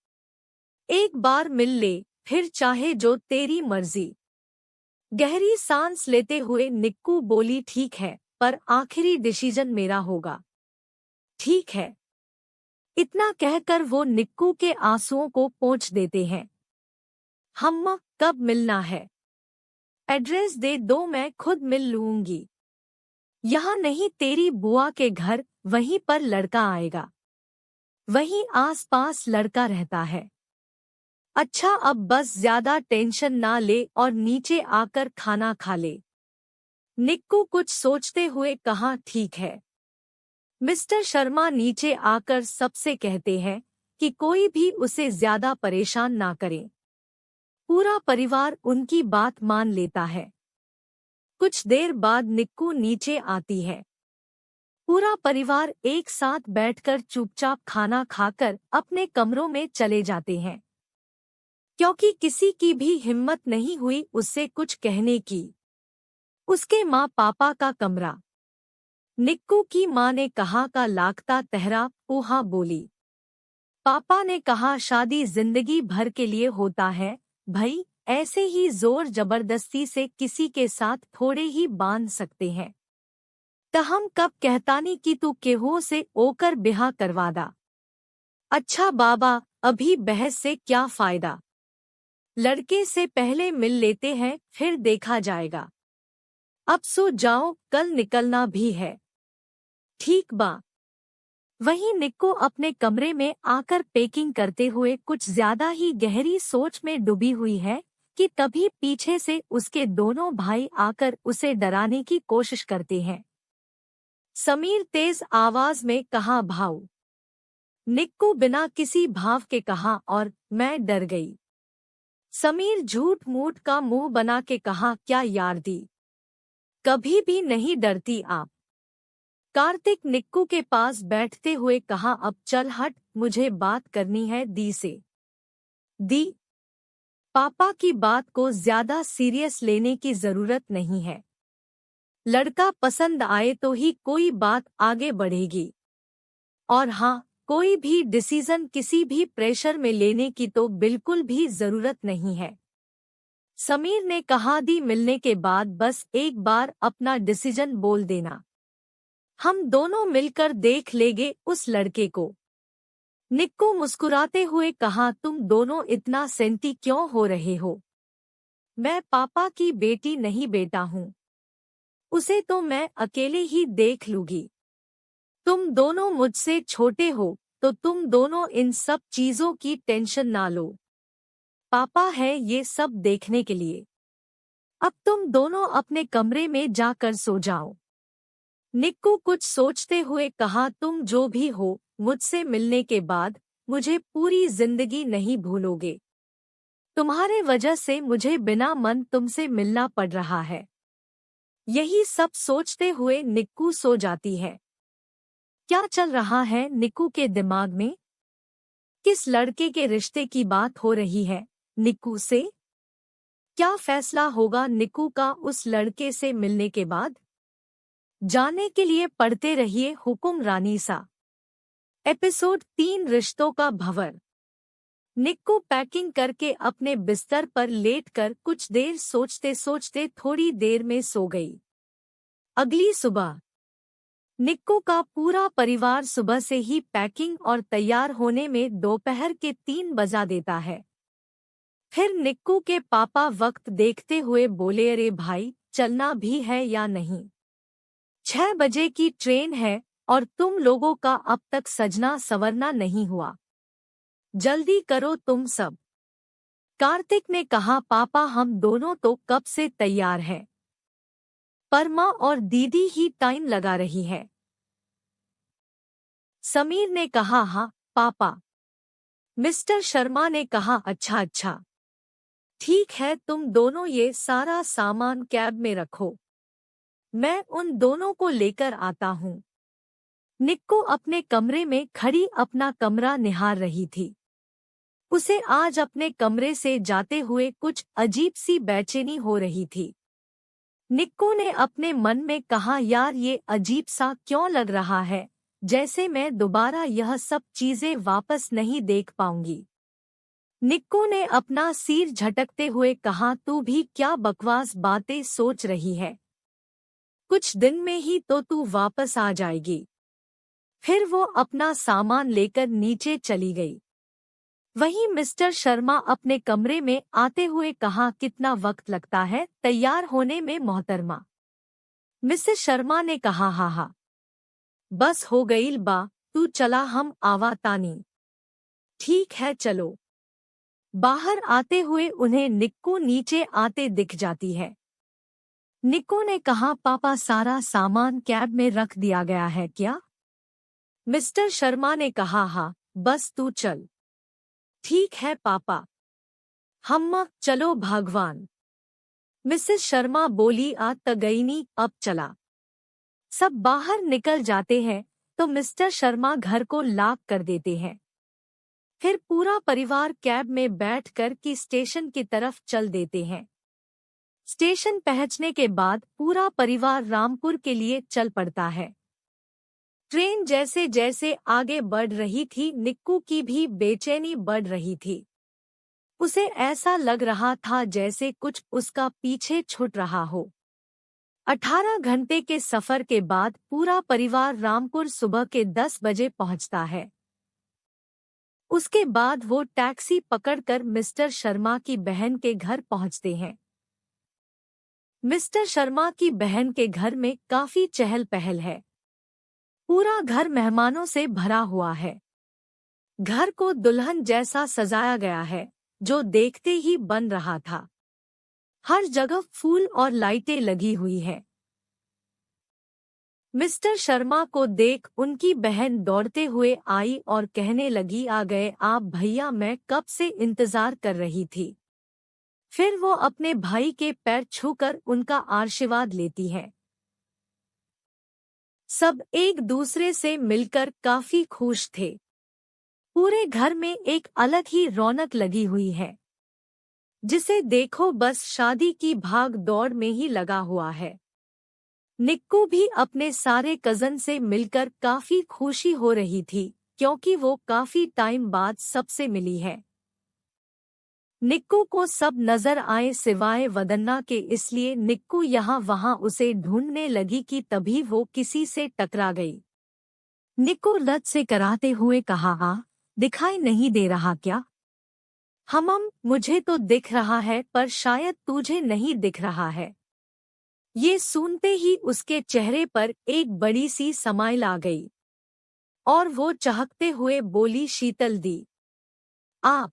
एक बार मिल ले, फिर चाहे जो तेरी मर्जी। गहरी सांस लेते हुए निक्कू बोली, ठीक है, पर आखिरी डिसीजन मेरा होगा। ठीक है। इतना कहकर वो निक्कू के आंसुओं को पोंछ देते हैं। हम्मा, कब मिलना है? एड्रेस दे दो, मैं खुद मिल लूंगी। यहाँ नहीं, तेरी बुआ के घर, वहीं पर लड़का आएगा। वहीं आसपास लड़का रहता है। अच्छा, अब बस ज्यादा टेंशन ना ले और नीचे आकर खाना खा ले। निक्कू कुछ सोचते हुए कहा, ठीक है। मिस्टर शर्मा नीचे आकर सबसे कहते हैं कि कोई भी उसे ज्यादा परेशान ना करे। पूरा परिवार उनकी बात मान लेता है। कुछ देर बाद निक्कू नीचे आती है। पूरा परिवार एक साथ बैठकर चुपचाप खाना खाकर अपने कमरों में चले जाते हैं, क्योंकि किसी की भी हिम्मत नहीं हुई उससे कुछ कहने की। उसके माँ पापा का कमरा। निक्कू की माँ ने कहा, का लागता तहरा ऊहा बोली। पापा ने कहा, शादी जिंदगी भर के लिए होता है भाई, ऐसे ही जोर जबरदस्ती से किसी के साथ थोड़े ही बांध सकते हैं। त हम कब कहतानी कि तू केहू से ओकर बिहा करवादा। अच्छा बाबा, अभी बहस से क्या फायदा। लड़के से पहले मिल लेते हैं, फिर देखा जाएगा। अब सो जाओ, कल निकलना भी है। ठीक बा। वहीं निक्को अपने कमरे में आकर पैकिंग करते हुए कुछ ज्यादा ही गहरी सोच में डूबी हुई है कि तभी पीछे से उसके दोनों भाई आकर उसे डराने की कोशिश करते हैं। समीर तेज आवाज में कहा, भाऊ। निक्को बिना किसी भाव के कहा, और मैं डर गई। समीर झूठ मूठ का मुंह बना के कहा, क्या यार दी, कभी भी नहीं डरती आप। कार्तिक निक्कू के पास बैठते हुए कहा, अब चल हट, मुझे बात करनी है दी से। दी, पापा की बात को ज्यादा सीरियस लेने की जरूरत नहीं है। लड़का पसंद आए तो ही कोई बात आगे बढ़ेगी। और हाँ, कोई भी डिसीजन किसी भी प्रेशर में लेने की तो बिल्कुल भी जरूरत नहीं है। समीर ने कहा, दी मिलने के बाद बस एक बार अपना डिसीजन बोल देना, हम दोनों मिलकर देख लेंगे उस लड़के को। निक्को मुस्कुराते हुए कहा, तुम दोनों इतना सेंटी क्यों हो रहे हो? मैं पापा की बेटी नहीं बेटा हूँ। उसे तो मैं अकेले ही देख लूंगी। तुम दोनों मुझसे छोटे हो, तो तुम दोनों इन सब चीजों की टेंशन ना लो। पापा है ये सब देखने के लिए। अब तुम दोनों अपने कमरे में जाकर सो जाओ। निक्कू कुछ सोचते हुए कहा, तुम जो भी हो, मुझसे मिलने के बाद मुझे पूरी जिंदगी नहीं भूलोगे। तुम्हारे वजह से मुझे बिना मन तुमसे मिलना पड़ रहा है। यही सब सोचते हुए निक्कू सो जाती है। क्या चल रहा है निक्कू के दिमाग में? किस लड़के के रिश्ते की बात हो रही है निक्कू से? क्या फैसला होगा निक्कू का उस लड़के से मिलने के बाद? जानने के लिए पढ़ते रहिए हुकुम रानीसा। एपिसोड 3, रिश्तों का भंवर। निक्कू पैकिंग करके अपने बिस्तर पर लेटकर कुछ देर सोचते सोचते थोड़ी देर में सो गई। अगली सुबह निक्कू का पूरा परिवार सुबह से ही पैकिंग और तैयार होने में दोपहर के 3 बजा देता है। फिर निक्कू के पापा वक्त देखते हुए बोले, अरे भाई चलना भी है या नहीं? 6 बजे की ट्रेन है और तुम लोगों का अब तक सजना संवरना नहीं हुआ। जल्दी करो तुम सब। कार्तिक ने कहा, पापा हम दोनों तो कब से तैयार हैं। पर माँ और दीदी ही टाइम लगा रही है। समीर ने कहा, हाँ पापा। मिस्टर शर्मा ने कहा, अच्छा अच्छा ठीक है, तुम दोनों ये सारा सामान कैब में रखो, मैं उन दोनों को लेकर आता हूँ। निक्कू अपने कमरे में खड़ी अपना कमरा निहार रही थी। उसे आज अपने कमरे से जाते हुए कुछ अजीब सी बेचैनी हो रही थी। निक्कू ने अपने मन में कहा, यार ये अजीब सा क्यों लग रहा है, जैसे मैं दोबारा यह सब चीजें वापस नहीं देख पाऊंगी। निक्कू ने अपना सिर झटकते हुए कहा, तू भी क्या बकवास बातें सोच रही है। कुछ दिन में ही तो तू वापस आ जाएगी। फिर वो अपना सामान लेकर नीचे चली गई। वहीं मिस्टर शर्मा अपने कमरे में आते हुए कहा, कितना वक्त लगता है तैयार होने में मोहतरमा? मिसेस शर्मा ने कहा, हाँ हाँ बस हो गई बा, तू चला हम आवा तानी। ठीक है चलो। बाहर आते हुए उन्हें निक्कू नीचे आते दिख जाती है। निक्कू ने कहा, पापा सारा सामान कैब में रख दिया गया है क्या? मिस्टर शर्मा ने कहा, हाँ बस तू चल। ठीक है पापा। हम्मा चलो भगवान। मिसेस शर्मा बोली, आ तगईनी अब चला। सब बाहर निकल जाते हैं तो मिस्टर शर्मा घर को लॉक कर देते हैं। फिर पूरा परिवार कैब में बैठकर की स्टेशन की तरफ चल देते हैं। स्टेशन पहुंचने के बाद पूरा परिवार रामपुर के लिए चल पड़ता है। ट्रेन जैसे जैसे आगे बढ़ रही थी, निक्कू की भी बेचैनी बढ़ रही थी। उसे ऐसा लग रहा था जैसे कुछ उसका पीछे छूट रहा हो। 18 घंटे के सफर के बाद पूरा परिवार रामपुर सुबह के 10 बजे पहुंचता है। उसके बाद वो टैक्सी पकड़कर मिस्टर शर्मा की बहन के घर पहुंचते हैं। मिस्टर शर्मा की बहन के घर में काफी चहल पहल है। पूरा घर मेहमानों से भरा हुआ है। घर को दुल्हन जैसा सजाया गया है, जो देखते ही बन रहा था। हर जगह फूल और लाइटें लगी हुई है। मिस्टर शर्मा को देख उनकी बहन दौड़ते हुए आई और कहने लगी, आ गए आप भैया, मैं कब से इंतजार कर रही थी। फिर वो अपने भाई के पैर छूकर उनका आशीर्वाद लेती है। सब एक दूसरे से मिलकर काफी खुश थे। पूरे घर में एक अलग ही रौनक लगी हुई है। जिसे देखो बस शादी की भाग दौड़ में ही लगा हुआ है। निक्कू भी अपने सारे कजन से मिलकर काफी खुशी हो रही थी, क्योंकि वो काफी टाइम बाद सबसे मिली है। निक्कू को सब नजर आए सिवाय वदन्ना के, इसलिए निक्कू यहाँ वहाँ उसे ढूंढने लगी कि तभी वो किसी से टकरा गई। निक्कू लत से कराते हुए कहा, हाँ दिखाई नहीं दे रहा क्या? मुझे तो दिख रहा है, पर शायद तुझे नहीं दिख रहा है। ये सुनते ही उसके चेहरे पर एक बड़ी सी समाइल आ गई और वो चहकते हुए बोली, शीतल दी आप?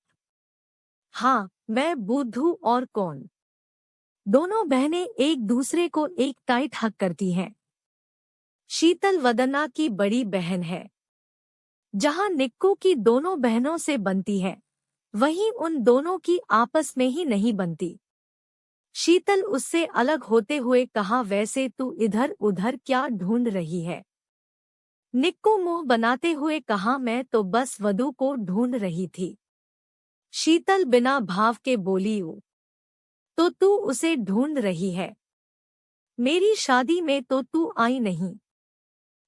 हाँ मैं बुद्धू, और कौन? दोनों बहनें एक दूसरे को एक टाइट हक करती हैं। शीतल वदना की बड़ी बहन है। जहाँ निक्कू की दोनों बहनों से बनती है, वहीं उन दोनों की आपस में ही नहीं बनती। शीतल उससे अलग होते हुए कहा, वैसे तू इधर उधर क्या ढूंढ रही है? निक्कू मुंह बनाते हुए कहा, मैं तो बस वधू को ढूंढ रही थी। शीतल बिना भाव के बोली, ओ तो तू उसे ढूंढ रही है? मेरी शादी में तो तू आई नहीं,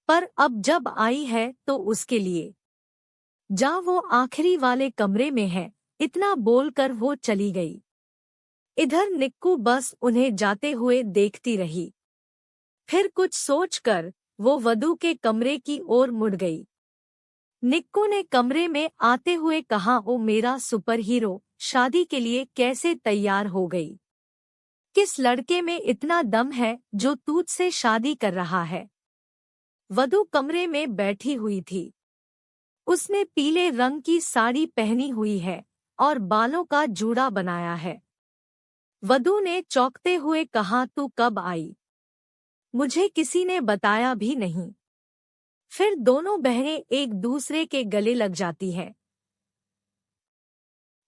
पर अब जब आई है तो उसके लिए जा, वो आखिरी वाले कमरे में है। इतना बोलकर वो चली गई। इधर निक्कू बस उन्हें जाते हुए देखती रही। फिर कुछ सोचकर वो वधू के कमरे की ओर मुड़ गई। निक्कू ने कमरे में आते हुए कहा, ओ मेरा सुपर हीरो, शादी के लिए कैसे तैयार हो गई? किस लड़के में इतना दम है जो तुझसे शादी कर रहा है? वधू कमरे में बैठी हुई थी। उसने पीले रंग की साड़ी पहनी हुई है और बालों का जूड़ा बनाया है। वधू ने चौंकते हुए कहा, तू कब आई? मुझे किसी ने बताया भी नहीं। फिर दोनों बहनें एक दूसरे के गले लग जाती हैं।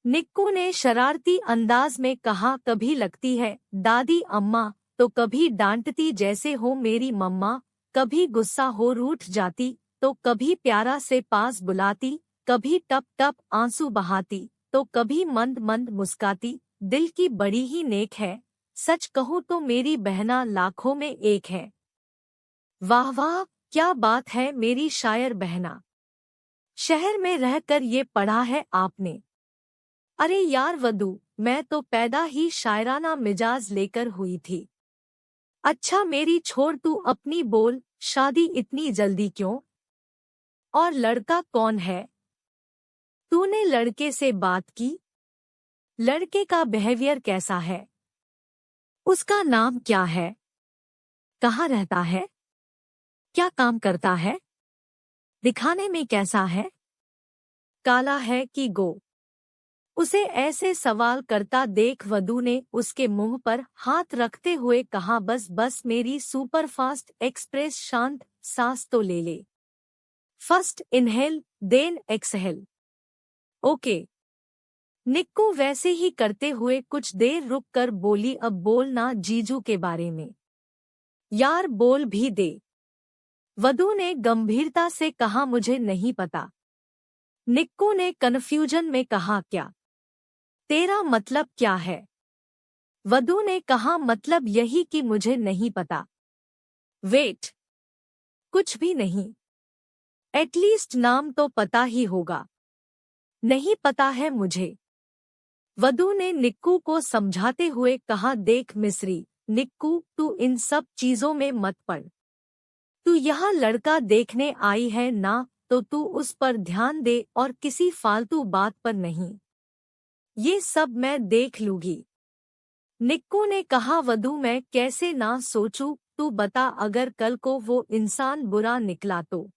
निक्कू ने शरारती अंदाज में कहा, कभी लगती है दादी अम्मा तो कभी डांटती जैसे हो मेरी मम्मा, कभी गुस्सा हो रूठ जाती तो कभी प्यारा से पास बुलाती, कभी टप टप आंसू बहाती तो कभी मंद मंद मुस्काती, दिल की बड़ी ही नेक है, सच कहूँ तो मेरी बहना लाखों में एक है। वाह वाह, क्या बात है मेरी शायर बहना, शहर में रहकर ये पढ़ा है आपने? अरे यार वधू, मैं तो पैदा ही शायराना मिजाज लेकर हुई थी। अच्छा मेरी छोड़, तू अपनी बोल, शादी इतनी जल्दी क्यों? और लड़का कौन है? तूने लड़के से बात की? लड़के का बिहेवियर कैसा है? उसका नाम क्या है? कहाँ रहता है? क्या काम करता है? दिखाने में कैसा है? काला है कि गो? उसे ऐसे सवाल करता देख वधू ने उसके मुंह पर हाथ रखते हुए कहा, बस बस मेरी सुपरफास्ट एक्सप्रेस, शांत सांस तो ले ले। First inhale then exhale. Okay. Nikku वैसे ही करते हुए कुछ देर रुक कर बोली, अब बोल ना जीजू के बारे में। यार बोल भी दे। वधू ने गंभीरता से कहा, मुझे नहीं पता। निक्कू ने कन्फ्यूजन में कहा, क्या? तेरा मतलब क्या है? वधू ने कहा, मतलब यही कि मुझे नहीं पता। वेट, कुछ भी नहीं? एटलीस्ट नाम तो पता ही होगा। नहीं पता है मुझे। वधू ने निक्कू को समझाते हुए कहा, देख मिस्री, निक्कू तू इन सब चीजों में मत पड़। तू यहाँ लड़का देखने आई है ना, तो तू उस पर ध्यान दे और किसी फालतू बात पर नहीं। ये सब मैं देख लूंगी। निक्कू ने कहा, वधू मैं कैसे ना सोचूं, तू बता अगर कल को वो इंसान बुरा निकला तो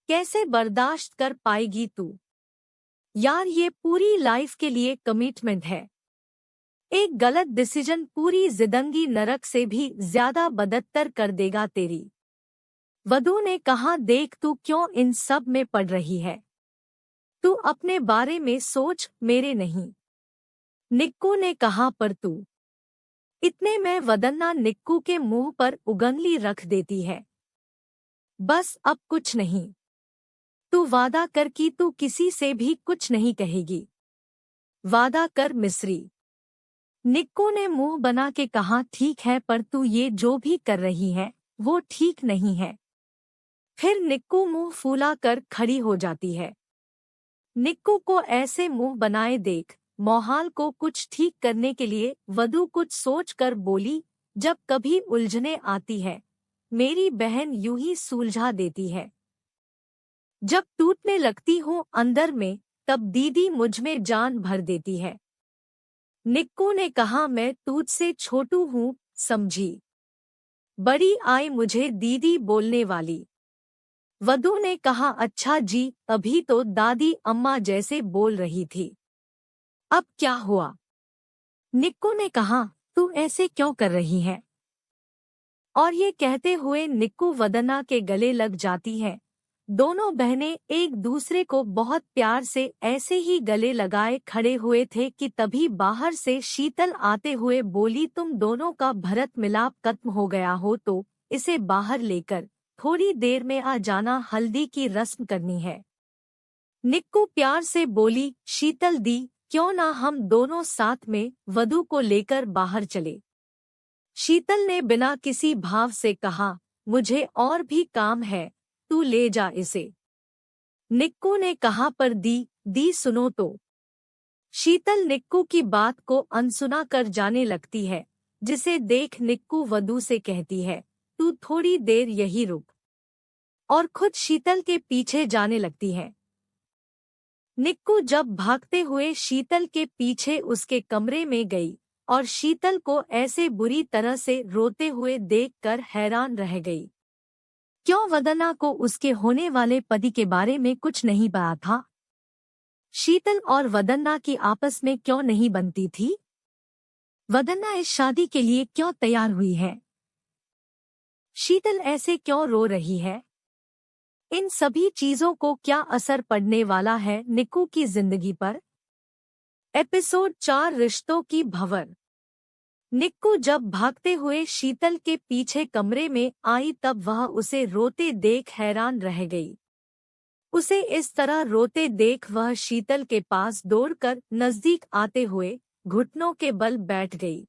कैसे बर्दाश्त कर पाएगी तू? यार ये पूरी लाइफ के लिए कमिटमेंट है। एक गलत डिसीजन पूरी जिंदगी नरक से भी ज्यादा बदतर कर देगा तेरी। वधू ने कहा, देख तू क्यों इन सब में पड़ रही है? तू अपने बारे में सोच, मेरे नहीं। निक्कू ने कहा, पर तू। इतने में वदन्ना निक्कू के मुंह पर उंगली रख देती है। बस अब कुछ नहीं। तू वादा कर कि तू किसी से भी कुछ नहीं कहेगी। वादा कर मिस्री। निक्कू ने मुंह बना के कहा, ठीक है, पर तू ये जो भी कर रही है वो ठीक नहीं है। फिर निक्कू मुंह फूला कर खड़ी हो जाती है। निक्कू को ऐसे मुंह बनाए देख मोहाल को कुछ ठीक करने के लिए वधू कुछ सोच कर बोली, जब कभी उलझने आती है मेरी बहन यूं ही सुलझा देती है। जब टूटने लगती हूँ अंदर में तब दीदी मुझमें जान भर देती है। निक्कू ने कहा, मैं तुझसे छोटू हूँ, समझी? बड़ी आई मुझे दीदी बोलने वाली। वधू ने कहा, अच्छा जी, अभी तो दादी अम्मा जैसे बोल रही थी। अब क्या हुआ? निक्कू ने कहा, तू ऐसे क्यों कर रही है? और ये कहते हुए निक्कू वदना के गले लग जाती है। दोनों बहनें एक दूसरे को बहुत प्यार से ऐसे ही गले लगाए खड़े हुए थे कि तभी बाहर से शीतल आते हुए बोली, तुम दोनों का भरत मिलाप खत्म हो गया हो तो इसे बाहर लेकर थोड़ी देर में आ जाना, हल्दी की रस्म करनी है। निक्कू प्यार से बोली, शीतल दी, क्यों ना हम दोनों साथ में वधू को लेकर बाहर चले। शीतल ने बिना किसी भाव से कहा, मुझे और भी काम है, तू ले जा इसे। निक्कू ने कहा, पर दी सुनो तो। शीतल निक्कू की बात को अनसुना कर जाने लगती है, जिसे देख निक्कू वधू से कहती है, तू थोड़ी देर यही रुक। और खुद शीतल के पीछे जाने लगती है। निक्कू जब भागते हुए शीतल के पीछे उसके कमरे में गई और शीतल को ऐसे बुरी तरह से रोते हुए देखकर हैरान रह गई। क्यों वदना को उसके होने वाले पति के बारे में कुछ नहीं पता था? शीतल और वदना की आपस में क्यों नहीं बनती थी? वदना इस शादी के लिए क्यों तैयार हुई है? शीतल ऐसे क्यों रो रही है? इन सभी चीजों को क्या असर पड़ने वाला है निक्कू की जिंदगी पर? एपिसोड 4 रिश्तों की भंवर। निक्कू जब भागते हुए शीतल के पीछे कमरे में आई तब वह उसे रोते देख हैरान रह गई। उसे इस तरह रोते देख वह शीतल के पास दौड़कर नजदीक आते हुए घुटनों के बल बैठ गई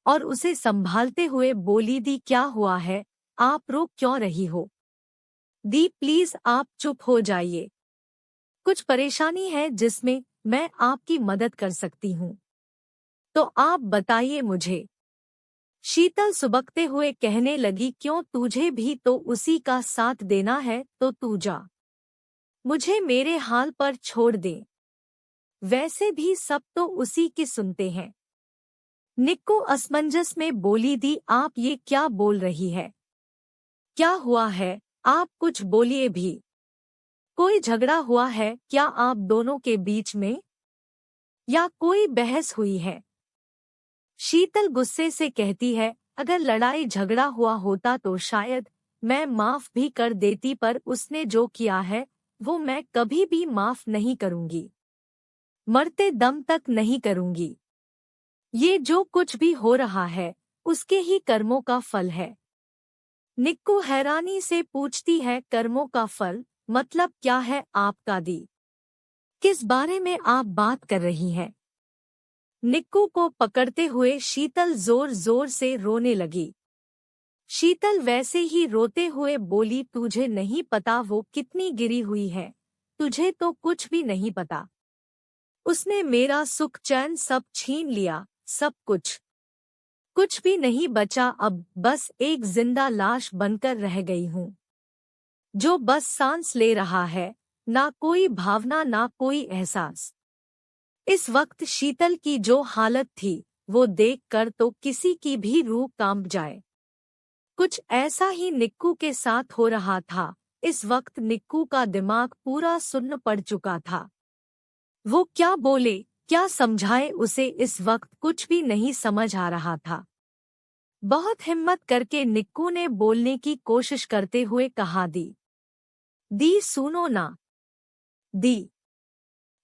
और उसे संभालते हुए बोली, दी क्या हुआ है, आप रो क्यों रही हो? दी प्लीज आप चुप हो जाइए। कुछ परेशानी है जिसमें मैं आपकी मदद कर सकती हूँ, तो आप बताइए मुझे। शीतल सुबकते हुए कहने लगी, क्यों, तुझे भी तो उसी का साथ देना है तो तू जा, मुझे मेरे हाल पर छोड़ दे। वैसे भी सब तो उसी की सुनते हैं। निक्कू असमंजस में बोली, दी आप ये क्या बोल रही है? क्या हुआ है, आप कुछ बोलिए भी। कोई झगड़ा हुआ है क्या आप दोनों के बीच में, या कोई बहस हुई है? शीतल गुस्से से कहती है, अगर लड़ाई झगड़ा हुआ होता तो शायद मैं माफ भी कर देती, पर उसने जो किया है वो मैं कभी भी माफ नहीं करूंगी, मरते दम तक नहीं करूंगी। ये जो कुछ भी हो रहा है उसके ही कर्मों का फल है। निक्कू हैरानी से पूछती है, कर्मों का फल मतलब क्या है आपका? दी किस बारे में आप बात कर रही हैं? निक्कू को पकड़ते हुए शीतल जोर जोर से रोने लगी। शीतल वैसे ही रोते हुए बोली, तुझे नहीं पता वो कितनी गिरी हुई है, तुझे तो कुछ भी नहीं पता। उसने मेरा सुख चैन सब छीन लिया, सब कुछ, कुछ भी नहीं बचा, अब बस एक जिंदा लाश बनकर रह गई हूँ, जो बस सांस ले रहा है, ना कोई भावना ना कोई एहसास। इस वक्त शीतल की जो हालत थी वो देखकर तो किसी की भी रूह कांप जाए। कुछ ऐसा ही निक्कू के साथ हो रहा था। इस वक्त निक्कू का दिमाग पूरा सुन्न पड़ चुका था। वो क्या बोले, क्या समझाए, उसे इस वक्त कुछ भी नहीं समझ आ रहा था। बहुत हिम्मत करके निक्कू ने बोलने की कोशिश करते हुए कहा, दी सुनो ना, दी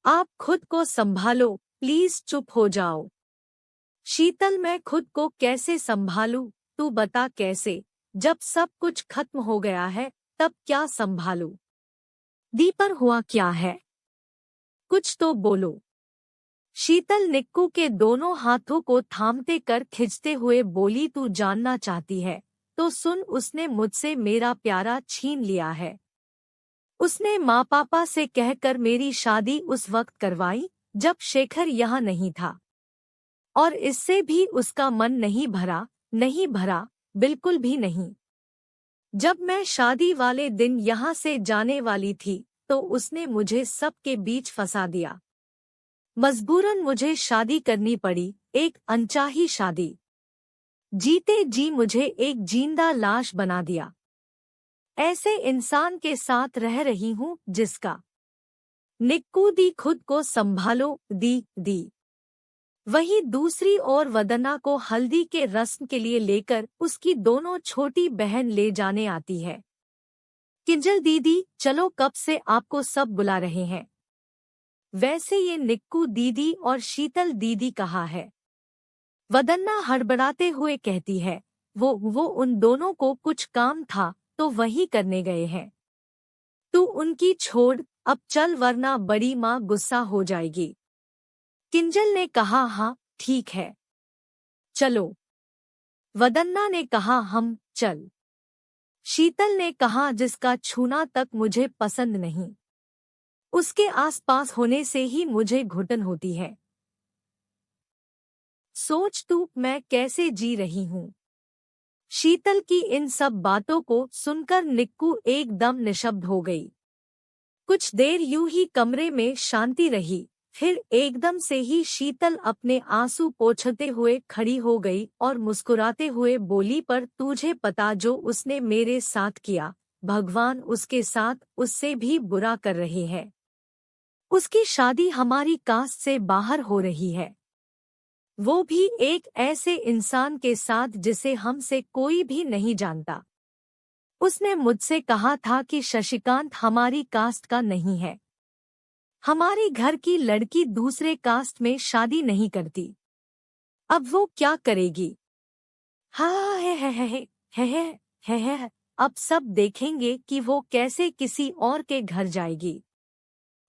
आप खुद को संभालो, प्लीज चुप हो जाओ। शीतल, मैं खुद को कैसे संभालूं, तू बता कैसे, जब सब कुछ खत्म हो गया है तब क्या संभालूं? दी पर हुआ क्या है, कुछ तो बोलो। शीतल निक्कू के दोनों हाथों को थामते कर खिंचते हुए बोली, तू जानना चाहती है तो सुन, उसने मुझसे मेरा प्यारा छीन लिया है। उसने माँ पापा से कहकर मेरी शादी उस वक्त करवाई जब शेखर यहाँ नहीं था, और इससे भी उसका मन नहीं भरा, नहीं भरा, बिल्कुल भी नहीं। जब मैं शादी वाले दिन यहाँ से जाने वाली थी तो उसने मुझे सबके बीच फंसा दिया। मजबूरन मुझे शादी करनी पड़ी, एक अनचाही शादी। जीते जी मुझे एक जिंदा लाश बना दिया। ऐसे इंसान के साथ रह रही हूँ जिसका। निक्कू, दी खुद को संभालो, दी। वहीं दूसरी ओर वदना को हल्दी के रस्म के लिए लेकर उसकी दोनों छोटी बहन ले जाने आती है। किंजल दीदी चलो, कब से आपको सब बुला रहे हैं। वैसे ये निक्कू दीदी और शीतल दीदी कहाँ है? वदना हड़बड़ाते हुए कहती है, वो उन दोनों को कुछ काम था तो वही करने गए हैं। तू उनकी छोड़, अब चल वरना बड़ी माँ गुस्सा हो जाएगी। किंजल ने कहा, हाँ ठीक है चलो। वदन्ना ने कहा, हम चल। शीतल ने कहा, जिसका छूना तक मुझे पसंद नहीं, उसके आसपास होने से ही मुझे घुटन होती है। सोच तू मैं कैसे जी रही हूँ। शीतल की इन सब बातों को सुनकर निक्कू एकदम निशब्द हो गई। कुछ देर यूं ही कमरे में शांति रही, फिर एकदम से ही शीतल अपने आंसू पोंछते हुए खड़ी हो गई और मुस्कुराते हुए बोली, पर तुझे पता जो उसने मेरे साथ किया, भगवान उसके साथ उससे भी बुरा कर रहे हैं। उसकी शादी हमारी कास्ट से बाहर हो रही है, वो भी एक ऐसे इंसान के साथ जिसे हमसे कोई भी नहीं जानता। उसने मुझसे कहा था कि शशिकांत हमारी कास्ट का नहीं है, हमारे घर की लड़की दूसरे कास्ट में शादी नहीं करती। अब वो क्या करेगी? हाँ है। अब सब देखेंगे कि वो कैसे किसी और के घर जाएगी।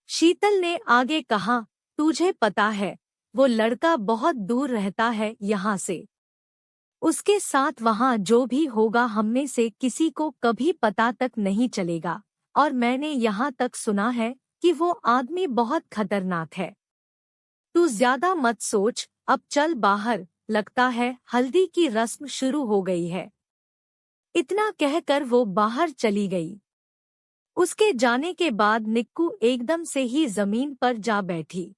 शीतल ने आगे कहा, तुझे पता है वो लड़का बहुत दूर रहता है यहाँ से, उसके साथ वहाँ जो भी होगा हम में से किसी को कभी पता तक नहीं चलेगा, और मैंने यहाँ तक सुना है कि वो आदमी बहुत खतरनाक है। तू ज्यादा मत सोच, अब चल बाहर, लगता है हल्दी की रस्म शुरू हो गई है। इतना कहकर वो बाहर चली गई। उसके जाने के बाद निक्कू एकदम से ही जमीन पर जा बैठी।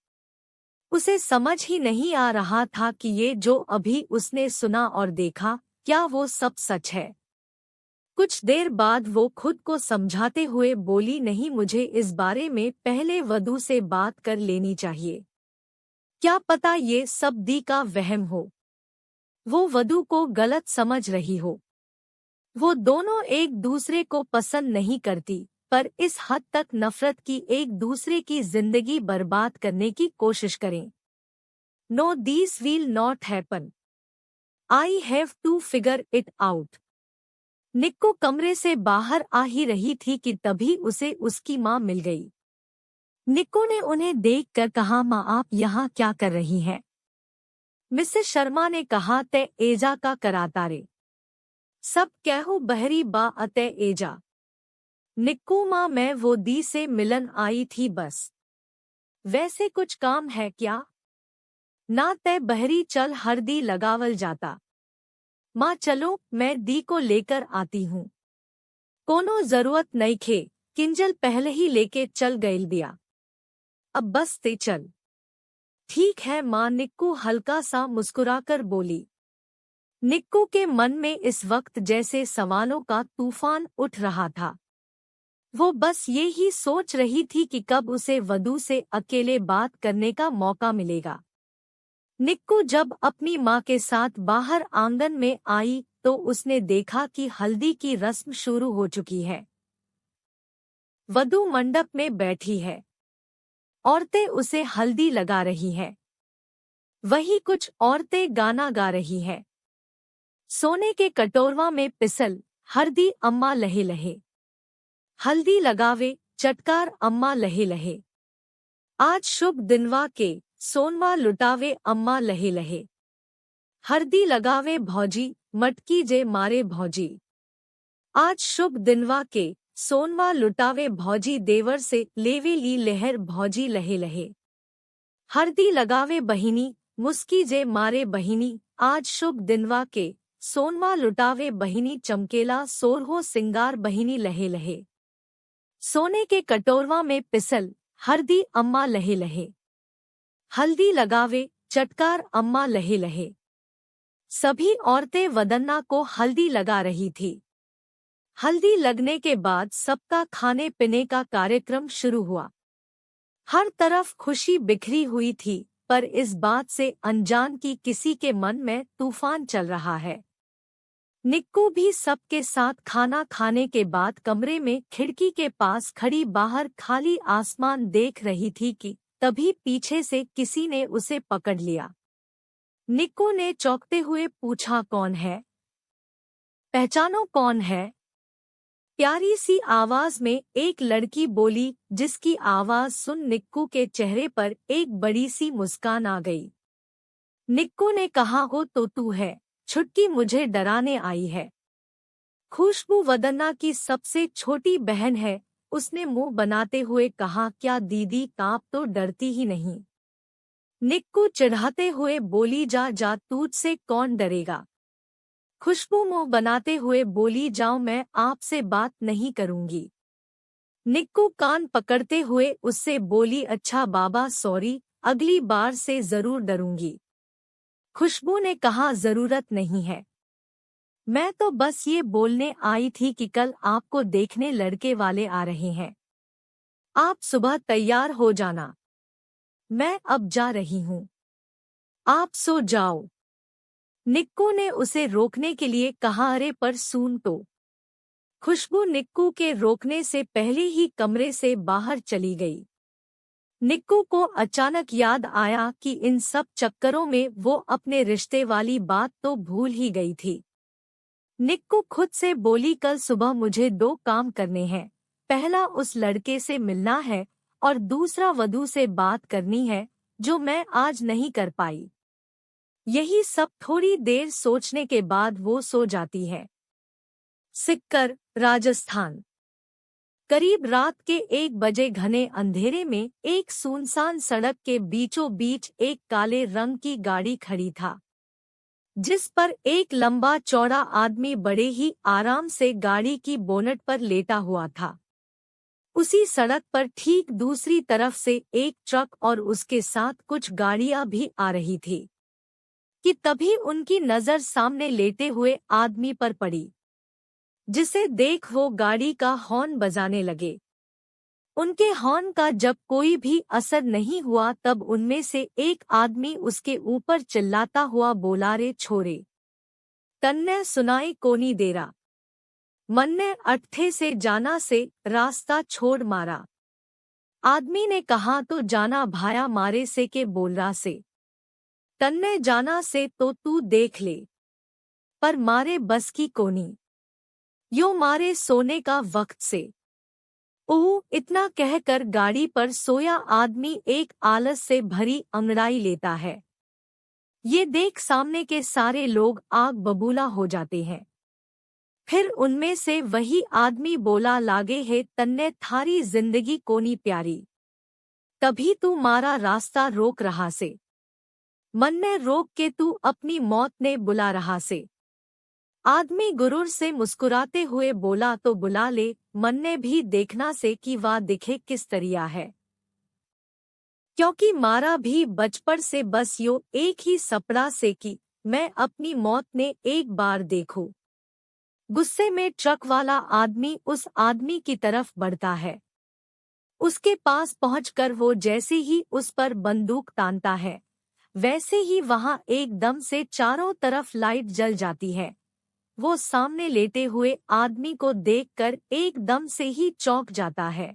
उसे समझ ही नहीं आ रहा था कि ये जो अभी उसने सुना और देखा, क्या वो सब सच है। कुछ देर बाद वो खुद को समझाते हुए बोली, नहीं, मुझे इस बारे में पहले वधू से बात कर लेनी चाहिए। क्या पता ये सब दी का वहम हो, वो वधू को गलत समझ रही हो। वो दोनों एक दूसरे को पसंद नहीं करती, पर इस हद तक नफरत की एक दूसरे की जिंदगी बर्बाद करने की कोशिश करें। No, this will not happen. I have to figure it out. Nikku कमरे से बाहर आ ही रही थी कि तभी उसे उसकी माँ मिल गई। निक्कू ने उन्हें देखकर कहा, माँ आप यहाँ क्या कर रही हैं? मिसेस शर्मा ने कहा, ते एजा का कराता रे, सब कहू बहरी बा अतः एजा। निक्कू, माँ मैं वो दी से मिलन आई थी बस। वैसे कुछ काम है क्या? ना, तय बहरी चल हरदी लगावल जाता। माँ चलो, मैं दी को लेकर आती हूँ। कोनो जरूरत नहीं खे, किंजल पहले ही लेके चल गईल दिया। अब बस ते चल। ठीक है माँ, निक्कू हल्का सा मुस्कुराकर बोली। निक्कू के मन में इस वक्त जैसे सवालों का तूफान उठ रहा था। वो बस ये ही सोच रही थी कि कब उसे वधू से अकेले बात करने का मौका मिलेगा। निक्कू जब अपनी माँ के साथ बाहर आंगन में आई तो उसने देखा कि हल्दी की रस्म शुरू हो चुकी है। वधू मंडप में बैठी है, औरतें उसे हल्दी लगा रही हैं। वहीं कुछ औरतें गाना गा रही हैं। सोने के कटोरवा में पिसल, हरदी अम्मा लहे लहे। हल्दी लगावे, चटकार अम्मा लहे लहे। आज शुभ दिनवा के, सोनवा लुटावे अम्मा लहे लहे। हरदी लगावे भौजी, मटकी जे मारे भौजी। आज शुभ दिनवा के, सोनवा लुटावे भौजी, देवर से लेवे ली लहर भौजी लहे लहे। हरदी लगावे बहिनी, मुस्की जे मारे बहिनी। आज शुभ दिनवा के, सोनवा लुटावे बहिनी, चमकेला सोरहो सिंगार बहिनी लहे लहे। सोने के कटोरवा में पिसल, हरदी अम्मा लहे लहे। हल्दी लगावे, चटकार अम्मा लहे लहे। सभी औरतें वदन्ना को हल्दी लगा रही थी। हल्दी लगने के बाद सबका खाने पीने का कार्यक्रम शुरू हुआ। हर तरफ खुशी बिखरी हुई थी, पर इस बात से अनजान कि किसी के मन में तूफान चल रहा है। निक्कू भी सबके साथ खाना खाने के बाद कमरे में खिड़की के पास खड़ी बाहर खाली आसमान देख रही थी कि तभी पीछे से किसी ने उसे पकड़ लिया। निक्कू ने चौंकते हुए पूछा, कौन है? पहचानो कौन है? प्यारी सी आवाज में एक लड़की बोली, जिसकी आवाज सुन निक्कू के चेहरे पर एक बड़ी सी मुस्कान आ गई। निक्कू ने कहा, हो तो तू है, छुटकी मुझे डराने आई है। खुशबू वदन्ना की सबसे छोटी बहन है, उसने मुंह बनाते हुए कहा, क्या दीदी, आप तो डरती ही नहीं। निक्कू चिढ़ाते हुए बोली, जा जा, तुझसे कौन डरेगा। खुशबू मुंह बनाते हुए बोली, जाओ, मैं आपसे बात नहीं करूंगी। निक्कू कान पकड़ते हुए उससे बोली, अच्छा बाबा, सॉरी, अगली बार से जरूर डरूंगी। खुशबू ने कहा, जरूरत नहीं है, मैं तो बस ये बोलने आई थी कि कल आपको देखने लड़के वाले आ रहे हैं। आप सुबह तैयार हो जाना, मैं अब जा रही हूँ, आप सो जाओ। निक्कू ने उसे रोकने के लिए कहा, अरे पर सुन तो। खुशबू निक्कू के रोकने से पहले ही कमरे से बाहर चली गई। निक्कू को अचानक याद आया कि इन सब चक्करों में वो अपने रिश्ते वाली बात तो भूल ही गई थी। निक्कू खुद से बोली, कल सुबह मुझे 2 काम करने हैं। पहला उस लड़के से मिलना है और दूसरा वधू से बात करनी है, जो मैं आज नहीं कर पाई। यही सब थोड़ी देर सोचने के बाद वो सो जाती है। सिक्कर, राजस्थान। करीब रात के 1 बजे घने अंधेरे में एक सुनसान सड़क के बीचों बीच एक काले रंग की गाड़ी खड़ी था, जिस पर एक लंबा चौड़ा आदमी बड़े ही आराम से गाड़ी की बोनट पर लेटा हुआ था। उसी सड़क पर ठीक दूसरी तरफ से एक ट्रक और उसके साथ कुछ गाड़ियां भी आ रही थी कि तभी उनकी नजर सामने लेटे हुए आदमी पर पड़ी, जिसे देख वो गाड़ी का हॉर्न बजाने लगे। उनके हॉर्न का जब कोई भी असर नहीं हुआ तब उनमें से एक आदमी उसके ऊपर चिल्लाता हुआ बोला, रे छोरे, तन्ने सुनाई कोनी देरा, मन्ने अट्ठे से जाना से रास्ता छोड़ मारा। आदमी ने कहा, तो जाना भाया मारे से के बोल रहा से, तन्ने जाना से तो तू देख ले, पर मारे बस की कोनी, यो मारे सोने का वक्त से। ओह, इतना कहकर गाड़ी पर सोया आदमी एक आलस से भरी अंगड़ाई लेता है। ये देख सामने के सारे लोग आग बबूला हो जाते हैं। फिर उनमें से वही आदमी बोला, लागे है तन्ने थारी जिंदगी कोनी प्यारी, तभी तू मारा रास्ता रोक रहा से, मन ने रोक के तू अपनी मौत ने बुला रहा से। आदमी गुरूर से मुस्कुराते हुए बोला, तो बुला ले, मन ने भी देखना से कि वह दिखे किस तरिया है, क्योंकि मारा भी बचपन से बस यो एक ही सपना से कि मैं अपनी मौत ने एक बार देखूं। गुस्से में ट्रक वाला आदमी उस आदमी की तरफ बढ़ता है। उसके पास पहुंचकर वो जैसे ही उस पर बंदूक तानता है, वैसे ही वहां एकदम से चारों तरफ लाइट जल जाती है। वो सामने लेटे हुए आदमी को देखकर एकदम से ही चौंक जाता है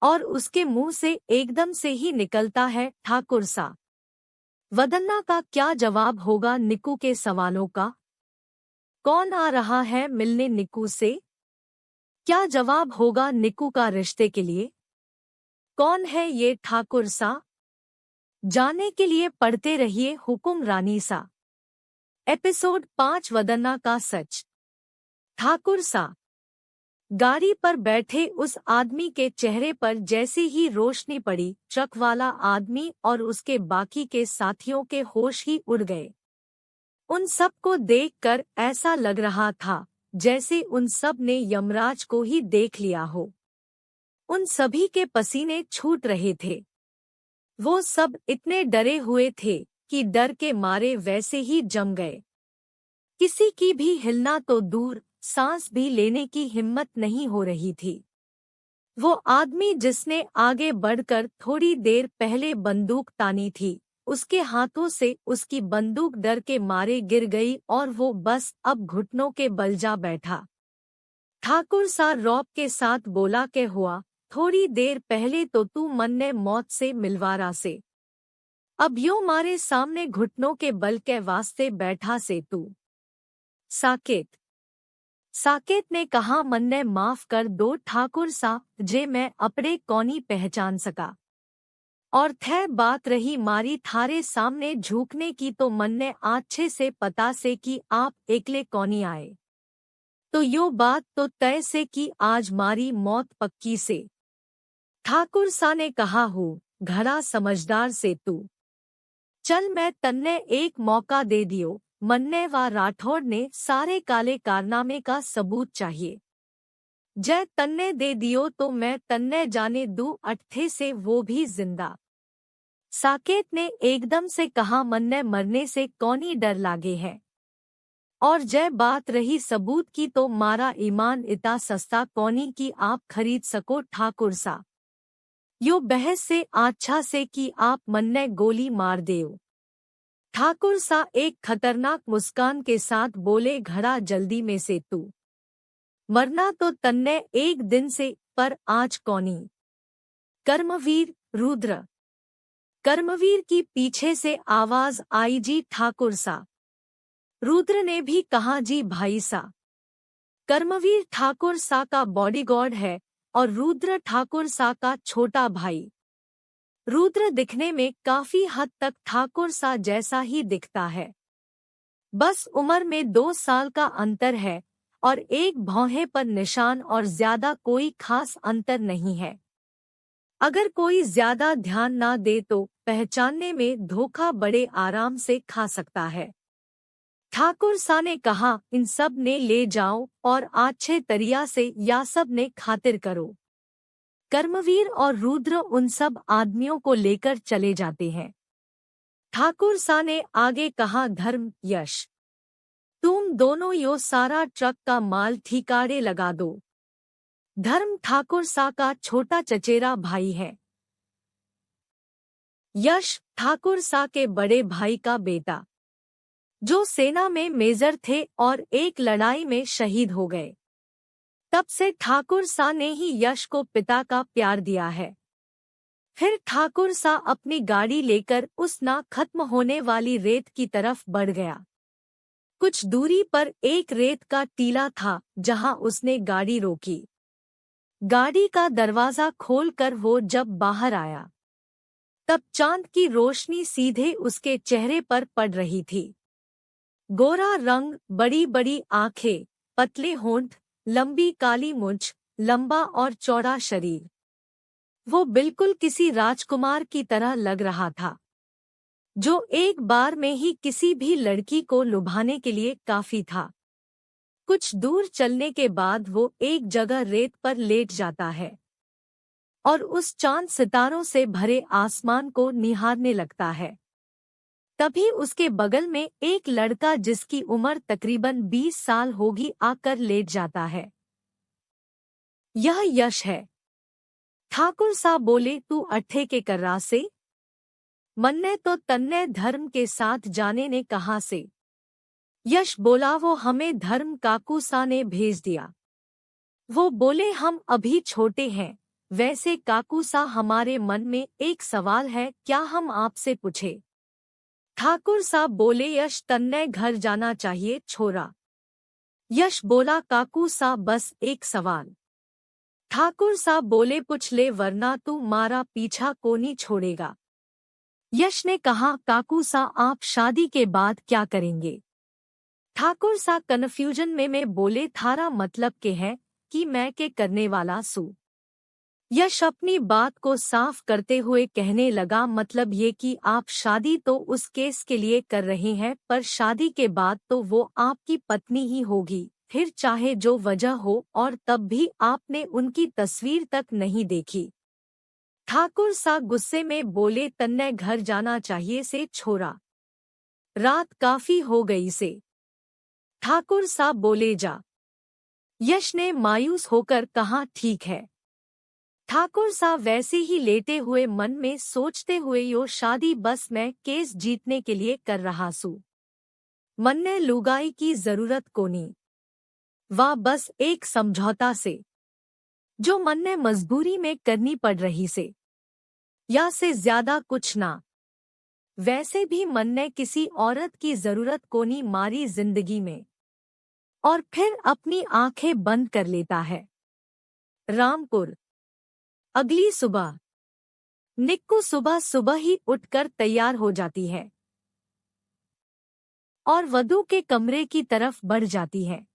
और उसके मुंह से एकदम से ही निकलता है, ठाकुर सा। वदन्ना का क्या जवाब होगा निक्कू के सवालों का? कौन आ रहा है मिलने निक्कू से? क्या जवाब होगा निक्कू का रिश्ते के लिए? कौन है ये ठाकुर सा? जानने के लिए पढ़ते रहिए हुकुम रानी सा। एपिसोड 5, वदन्ना का सच। ठाकुर सा। गाड़ी पर बैठे उस आदमी के चेहरे पर जैसे ही रोशनी पड़ी, ट्रक वाला आदमी और उसके बाकी के साथियों के होश ही उड़ गए। उन सब को देखकर ऐसा लग रहा था जैसे उन सब ने यमराज को ही देख लिया हो। उन सभी के पसीने छूट रहे थे। वो सब इतने डरे हुए थे कि डर के मारे वैसे ही जम गए। किसी की भी हिलना तो दूर, सांस भी लेने की हिम्मत नहीं हो रही थी। वो आदमी जिसने आगे बढ़कर थोड़ी देर पहले बंदूक तानी थी, उसके हाथों से उसकी बंदूक डर के मारे गिर गई और वो बस अब घुटनों के बल जा बैठा। ठाकुर सा रौब के साथ बोला, के हुआ, थोड़ी देर पहले तो तू मन ने मौत से मिलवारा से, अब यो मारे सामने घुटनों के बल के वास्ते बैठा से तू। साकेत। साकेत ने कहा, मन ने माफ कर दो ठाकुर सा, जे मैं अपने कौनी पहचान सका। और थे बात रही मारी थारे सामने झुकने की, तो मन ने अच्छे से पता से कि आप एकले कौनी आए, तो यो बात तो तय से कि आज मारी मौत पक्की से। ठाकुर सा ने कहा, हूँ घड़ा समझदार से तू। चल मैं तन्ने एक मौका दे दियो, मन्ने व राठौड़ ने सारे काले कारनामे का सबूत चाहिए। जय तन्ने दे दियो तो मैं तन्ने जाने दूं अट्ठे से वो भी जिंदा। साकेत ने एकदम से कहा, मन्ने मरने से कौनी डर लागे है। और जय बात रही सबूत की तो मारा ईमान इता सस्ता कौनी की आप खरीद सको ठाकुर सा। यो बहस से अच्छा से कि आप मन्ने गोली मार देओ। ठाकुर सा एक खतरनाक मुस्कान के साथ बोले, घड़ा जल्दी में से तू मरना तो तन्ने एक दिन से, पर आज कौनी। कर्मवीर रुद्र। कर्मवीर की पीछे से आवाज आई, जी ठाकुर सा। रुद्र ने भी कहा, जी भाई सा। कर्मवीर ठाकुर सा का बॉडीगार्ड है और रुद्र ठाकुर सा का छोटा भाई। रुद्र दिखने में काफी हद तक ठाकुर सा जैसा ही दिखता है, बस उम्र में 2 साल का अंतर है और एक भौहें पर निशान और ज्यादा कोई खास अंतर नहीं है। अगर कोई ज्यादा ध्यान ना दे तो पहचानने में धोखा बड़े आराम से खा सकता है। ठाकुर सा ने कहा, इन सब ने ले जाओ और अच्छे तरिया से या सब ने खातिर करो। कर्मवीर और रुद्र उन सब आदमियों को लेकर चले जाते हैं। ठाकुर सा ने आगे कहा, धर्म यश, तुम दोनों यो सारा ट्रक का माल ठिकाने लगा दो। धर्म ठाकुर सा का छोटा चचेरा भाई है। यश ठाकुर सा के बड़े भाई का बेटा, जो सेना में मेजर थे और एक लड़ाई में शहीद हो गए। तब से ठाकुर सा ने ही यश को पिता का प्यार दिया है। फिर ठाकुर सा अपनी गाड़ी लेकर उस ना खत्म होने वाली रेत की तरफ बढ़ गया। कुछ दूरी पर एक रेत का टीला था जहां उसने गाड़ी रोकी। गाड़ी का दरवाजा खोलकर वो जब बाहर आया तब चांद की रोशनी सीधे उसके चेहरे पर पड़ रही थी। गोरा रंग, बड़ी बड़ी आंखें, पतले होंठ, लंबी काली मूंछ, लंबा और चौड़ा शरीर। वो बिल्कुल किसी राजकुमार की तरह लग रहा था, जो एक बार में ही किसी भी लड़की को लुभाने के लिए काफी था। कुछ दूर चलने के बाद वो एक जगह रेत पर लेट जाता है और उस चांद सितारों से भरे आसमान को निहारने लगता है। तभी उसके बगल में एक लड़का जिसकी उम्र तकरीबन 20 साल होगी आकर लेट जाता है। यह यश है। ठाकुर सा बोले, तू अट्ठे के कर्रा से? मन्ने तो तन्ने धर्म के साथ जाने ने कहा से। यश बोला, वो हमें धर्म काकू सा ने भेज दिया। वो बोले, हम अभी छोटे हैं। वैसे काकू सा, हमारे मन में एक सवाल है, क्या हम आपसे पूछे? ठाकुर सा बोले, यश तन्ने घर जाना चाहिए छोरा। यश बोला, काकू सा बस एक सवाल। ठाकुर सा बोले, पूछ ले वरना तू मारा पीछा कोनी छोड़ेगा। यश ने कहा, काकू सा आप शादी के बाद क्या करेंगे? ठाकुर सा कन्फ्यूजन में बोले, थारा मतलब के है कि मैं के करने वाला सू। यश अपनी बात को साफ करते हुए कहने लगा, मतलब ये कि आप शादी तो उस केस के लिए कर रहे हैं, पर शादी के बाद तो वो आपकी पत्नी ही होगी, फिर चाहे जो वजह हो, और तब भी आपने उनकी तस्वीर तक नहीं देखी। ठाकुर सा गुस्से में बोले, तन्ने घर जाना चाहिए से छोरा। रात काफी हो गई से। ठाकुर सा बोले, जा। यश ने मायूस होकर कहा, ठीक है। ठाकुर सा वैसे ही लेटे हुए मन में सोचते हुए, यो शादी बस मैं केस जीतने के लिए कर रहा सू। मन्ने लुगाई की जरूरत कोनी, वाह बस एक समझौता से, जो मन्ने मजबूरी में करनी पड़ रही से, या से ज्यादा कुछ ना। वैसे भी मन्ने किसी औरत की जरूरत कोनी मारी जिंदगी में। और फिर अपनी आंखें बंद कर लेता है। रामपुर। अगली सुबह निक्कू सुबह सुबह ही उठकर तैयार हो जाती है और वधू के कमरे की तरफ बढ़ जाती है।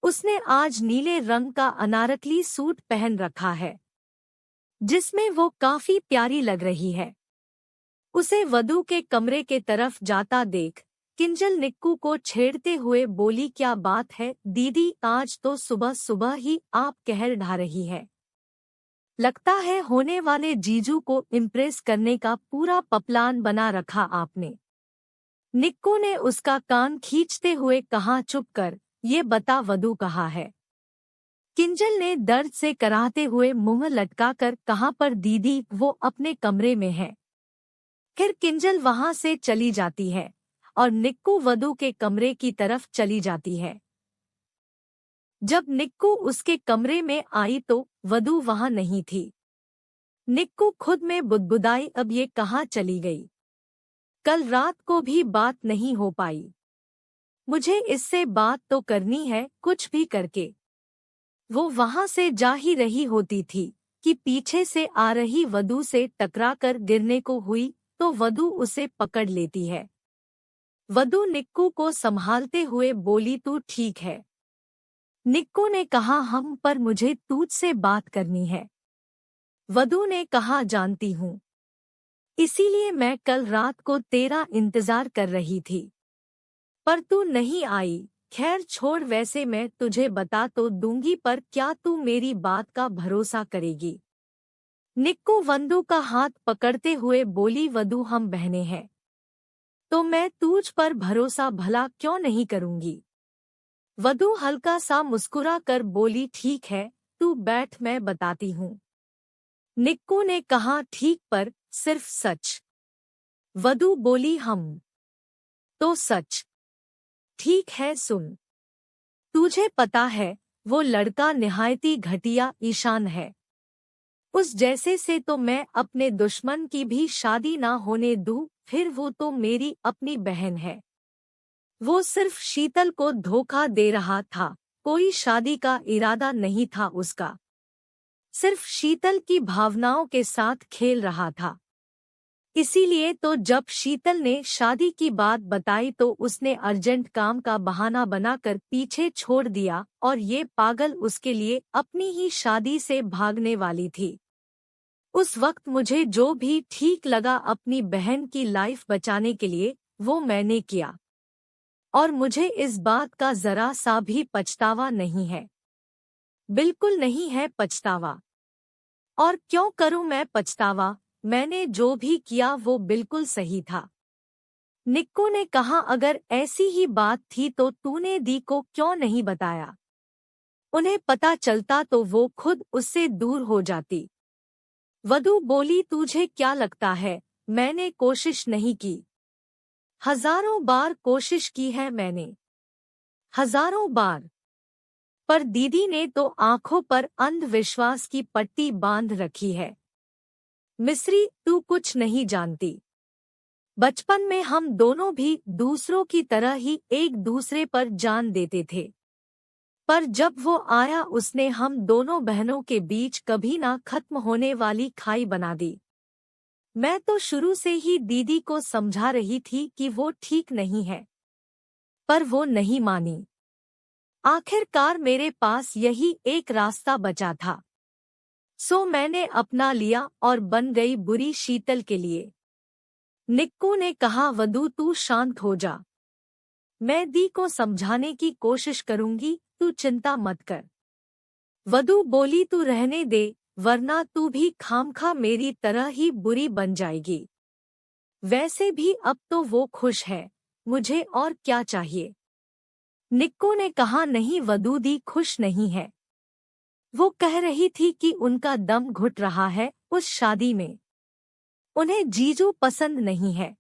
उसने आज नीले रंग का अनारकली सूट पहन रखा है, जिसमें वो काफी प्यारी लग रही है। उसे वधू के कमरे के तरफ जाता देख किंजल निक्कू को छेड़ते हुए बोली, क्या बात है दीदी, आज तो सुबह सुबह ही आप कहर ढा रही है। लगता है होने वाले जीजू को इम्प्रेस करने का पूरा प्लान बना रखा आपने। निक्कू ने उसका कान खींचते हुए कहा, चुप कर, ये बता वधू कहाँ है। किंजल ने दर्द से कराहते हुए मुंह लटकाकर कहा, पर दीदी वो अपने कमरे में है। फिर किंजल वहां से चली जाती है और निक्कू वधू के कमरे की तरफ चली जाती है। जब निक्कू उसके कमरे में आई तो वधू वहां नहीं थी। निक्कू खुद में बुदबुदाई, अब ये कहाँ चली गई। कल रात को भी बात नहीं हो पाई। मुझे इससे बात तो करनी है कुछ भी करके। वो वहां से जा ही रही होती थी कि पीछे से आ रही वधू से टकराकर गिरने को हुई तो वधू उसे पकड़ लेती है। वधू निक्कू को संभालते हुए बोली, तू ठीक है। निक्कू ने कहा, हम, पर मुझे तुझसे बात करनी है। वधू ने कहा, जानती हूँ, इसीलिए मैं कल रात को तेरा इंतजार कर रही थी, पर तू नहीं आई। खैर छोड़, वैसे मैं तुझे बता तो दूंगी, पर क्या तू मेरी बात का भरोसा करेगी। निक्कू वधू का हाथ पकड़ते हुए बोली, वधू हम बहनें हैं तो मैं तुझ पर भरोसा भला क्यों नहीं करूंगी। वधू हल्का सा मुस्कुरा कर बोली, ठीक है तू बैठ, मैं बताती हूँ। निक्कू ने कहा, ठीक, पर सिर्फ सच। वधू बोली, हम तो सच। ठीक है सुन, तुझे पता है वो लड़का निहायती घटिया ईशान है। उस जैसे से तो मैं अपने दुश्मन की भी शादी ना होने दूं। फिर वो तो मेरी अपनी बहन है। वो सिर्फ शीतल को धोखा दे रहा था, कोई शादी का इरादा नहीं था उसका। सिर्फ शीतल की भावनाओं के साथ खेल रहा था। इसीलिए तो जब शीतल ने शादी की बात बताई तो उसने अर्जेंट काम का बहाना बनाकर पीछे छोड़ दिया और ये पागल उसके लिए अपनी ही शादी से भागने वाली थी। उस वक्त मुझे जो भी ठीक लगा अपनी बहन की लाइफ बचाने के लिए वो मैंने किया, और मुझे इस बात का जरा सा भी पछतावा नहीं है। बिल्कुल नहीं है पछतावा। और क्यों करूं मैं पछतावा, मैंने जो भी किया वो बिल्कुल सही था। निक्कू ने कहा, अगर ऐसी ही बात थी तो तूने दी को क्यों नहीं बताया। उन्हें पता चलता तो वो खुद उससे दूर हो जाती। वधू बोली, तुझे क्या लगता है मैंने कोशिश नहीं की। हजारों बार कोशिश की है मैंने, हजारों बार। पर दीदी ने तो आंखों पर अंधविश्वास की पट्टी बांध रखी है। मिस्री, तू कुछ नहीं जानती। बचपन में हम दोनों भी दूसरों की तरह ही एक दूसरे पर जान देते थे, पर जब वो आया उसने हम दोनों बहनों के बीच कभी ना खत्म होने वाली खाई बना दी। मैं तो शुरू से ही दीदी को समझा रही थी कि वो ठीक नहीं है, पर वो नहीं मानी। आखिरकार मेरे पास यही एक रास्ता बचा था, सो मैंने अपना लिया और बन गई बुरी शीतल के लिए। निक्कू ने कहा, वधू तू शांत हो जा, मैं दी को समझाने की कोशिश करूंगी, तू चिंता मत कर। वधू बोली, तू रहने दे, वरना तू भी खामखा मेरी तरह ही बुरी बन जाएगी। वैसे भी अब तो वो खुश है, मुझे और क्या चाहिए। निक्कू ने कहा, नहीं वधू, दी खुश नहीं है। वो कह रही थी कि उनका दम घुट रहा है उस शादी में। उन्हें जीजू पसंद नहीं है।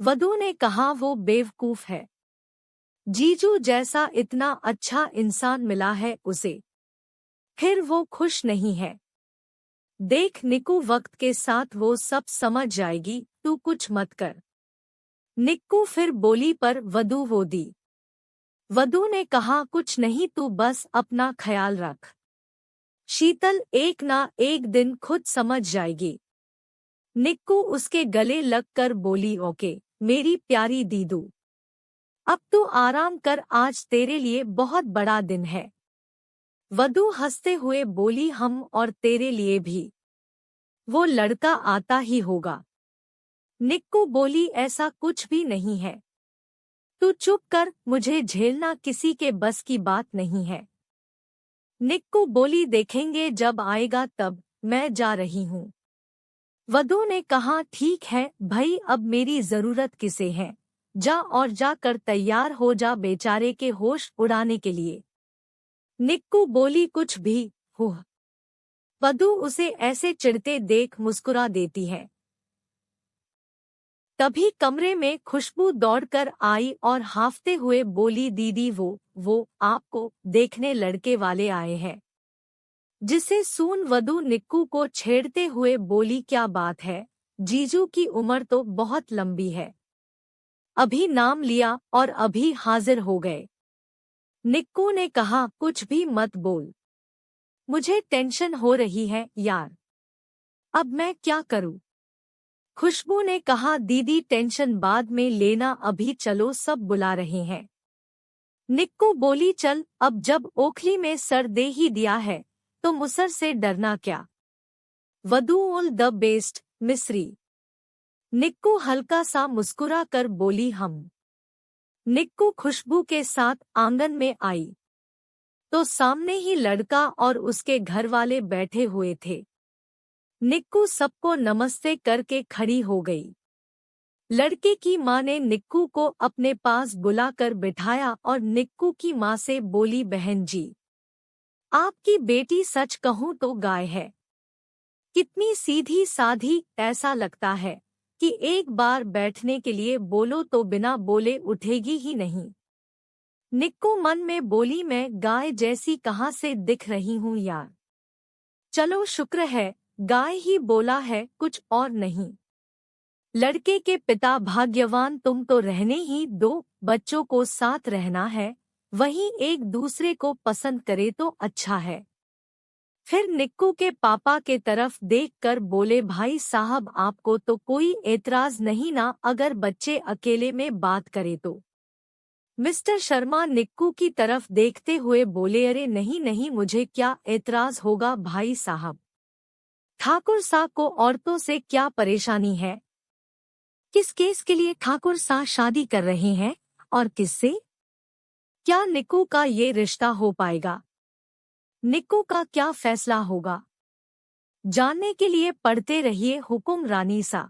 वधू ने कहा, वो बेवकूफ है। जीजू जैसा इतना अच्छा इंसान मिला है उसे, फिर वो खुश नहीं है। देख निक्कू, वक्त के साथ वो सब समझ जाएगी, तू कुछ मत कर। निक्कू फिर बोली, पर वधू वो दी। वधू ने कहा, कुछ नहीं, तू बस अपना ख्याल रख। शीतल एक ना एक दिन खुद समझ जाएगी। निक्कू उसके गले लगकर बोली, ओके मेरी प्यारी दीदू, अब तू आराम कर, आज तेरे लिए बहुत बड़ा दिन है। वधू हंसते हुए बोली, हम और तेरे लिए भी। वो लड़का आता ही होगा। निक्कू बोली, ऐसा कुछ भी नहीं है। तू चुप कर, मुझे झेलना किसी के बस की बात नहीं है। निक्कू बोली, देखेंगे जब आएगा तब, मैं जा रही हूँ। वधू ने कहा, ठीक है भाई, अब मेरी जरूरत किसे है, जा और जाकर तैयार हो जा बेचारे के होश उड़ाने के लिए। निक्कू बोली, कुछ भी हो। वधू उसे ऐसे चिढ़ते देख मुस्कुरा देती है। तभी कमरे में खुशबू दौड़कर आई और हांफते हुए बोली, दीदी वो आपको देखने लड़के वाले आए हैं। जिसे सुन वधू निक्कू को छेड़ते हुए बोली, क्या बात है, जीजू की उम्र तो बहुत लंबी है, अभी नाम लिया और अभी हाजिर हो गए। निक्कू ने कहा, कुछ भी मत बोल, मुझे टेंशन हो रही है यार, अब मैं क्या करूं। खुशबू ने कहा, दीदी टेंशन बाद में लेना, अभी चलो सब बुला रहे हैं। निक्कू बोली, चल, अब जब ओखली में सर दे ही दिया है तो मुसर से डरना क्या। वधू ऑल द बेस्ट मिस्री। निक्कू हल्का सा मुस्कुरा कर बोली, हम। निक्कू खुशबू के साथ आंगन में आई तो सामने ही लड़का और उसके घर वाले बैठे हुए थे। निक्कू सबको नमस्ते करके खड़ी हो गई। लड़के की माँ ने निक्कू को अपने पास बुलाकर बिठाया और निक्कू की माँ से बोली, बहन जी, आपकी बेटी सच कहूँ तो गाय है, कितनी सीधी साधी, ऐसा लगता है कि एक बार बैठने के लिए बोलो तो बिना बोले उठेगी ही नहीं। निक्कू मन में बोली, मैं गाय जैसी कहाँ से दिख रही हूँ यार। चलो शुक्र है गाय ही बोला है, कुछ और नहीं। लड़के के पिता भाग्यवान, तुम तो रहने ही दो, बच्चों को साथ रहना है, वहीं एक दूसरे को पसंद करे तो अच्छा है। फिर निक्कू के पापा के तरफ देखकर बोले, भाई साहब आपको तो कोई एतराज नहीं ना अगर बच्चे अकेले में बात करे तो। मिस्टर शर्मा निक्कू की तरफ देखते हुए बोले, अरे नहीं नहीं, मुझे क्या एतराज होगा भाई साहब, ठाकुर साहब को औरतों से क्या परेशानी है। किस केस के लिए ठाकुर साहब शादी कर रहे हैं और किससे? क्या निक्कू का ये रिश्ता हो पाएगा? निक्कू का क्या फैसला होगा? जानने के लिए पढ़ते रहिए हुकुम रानी सा।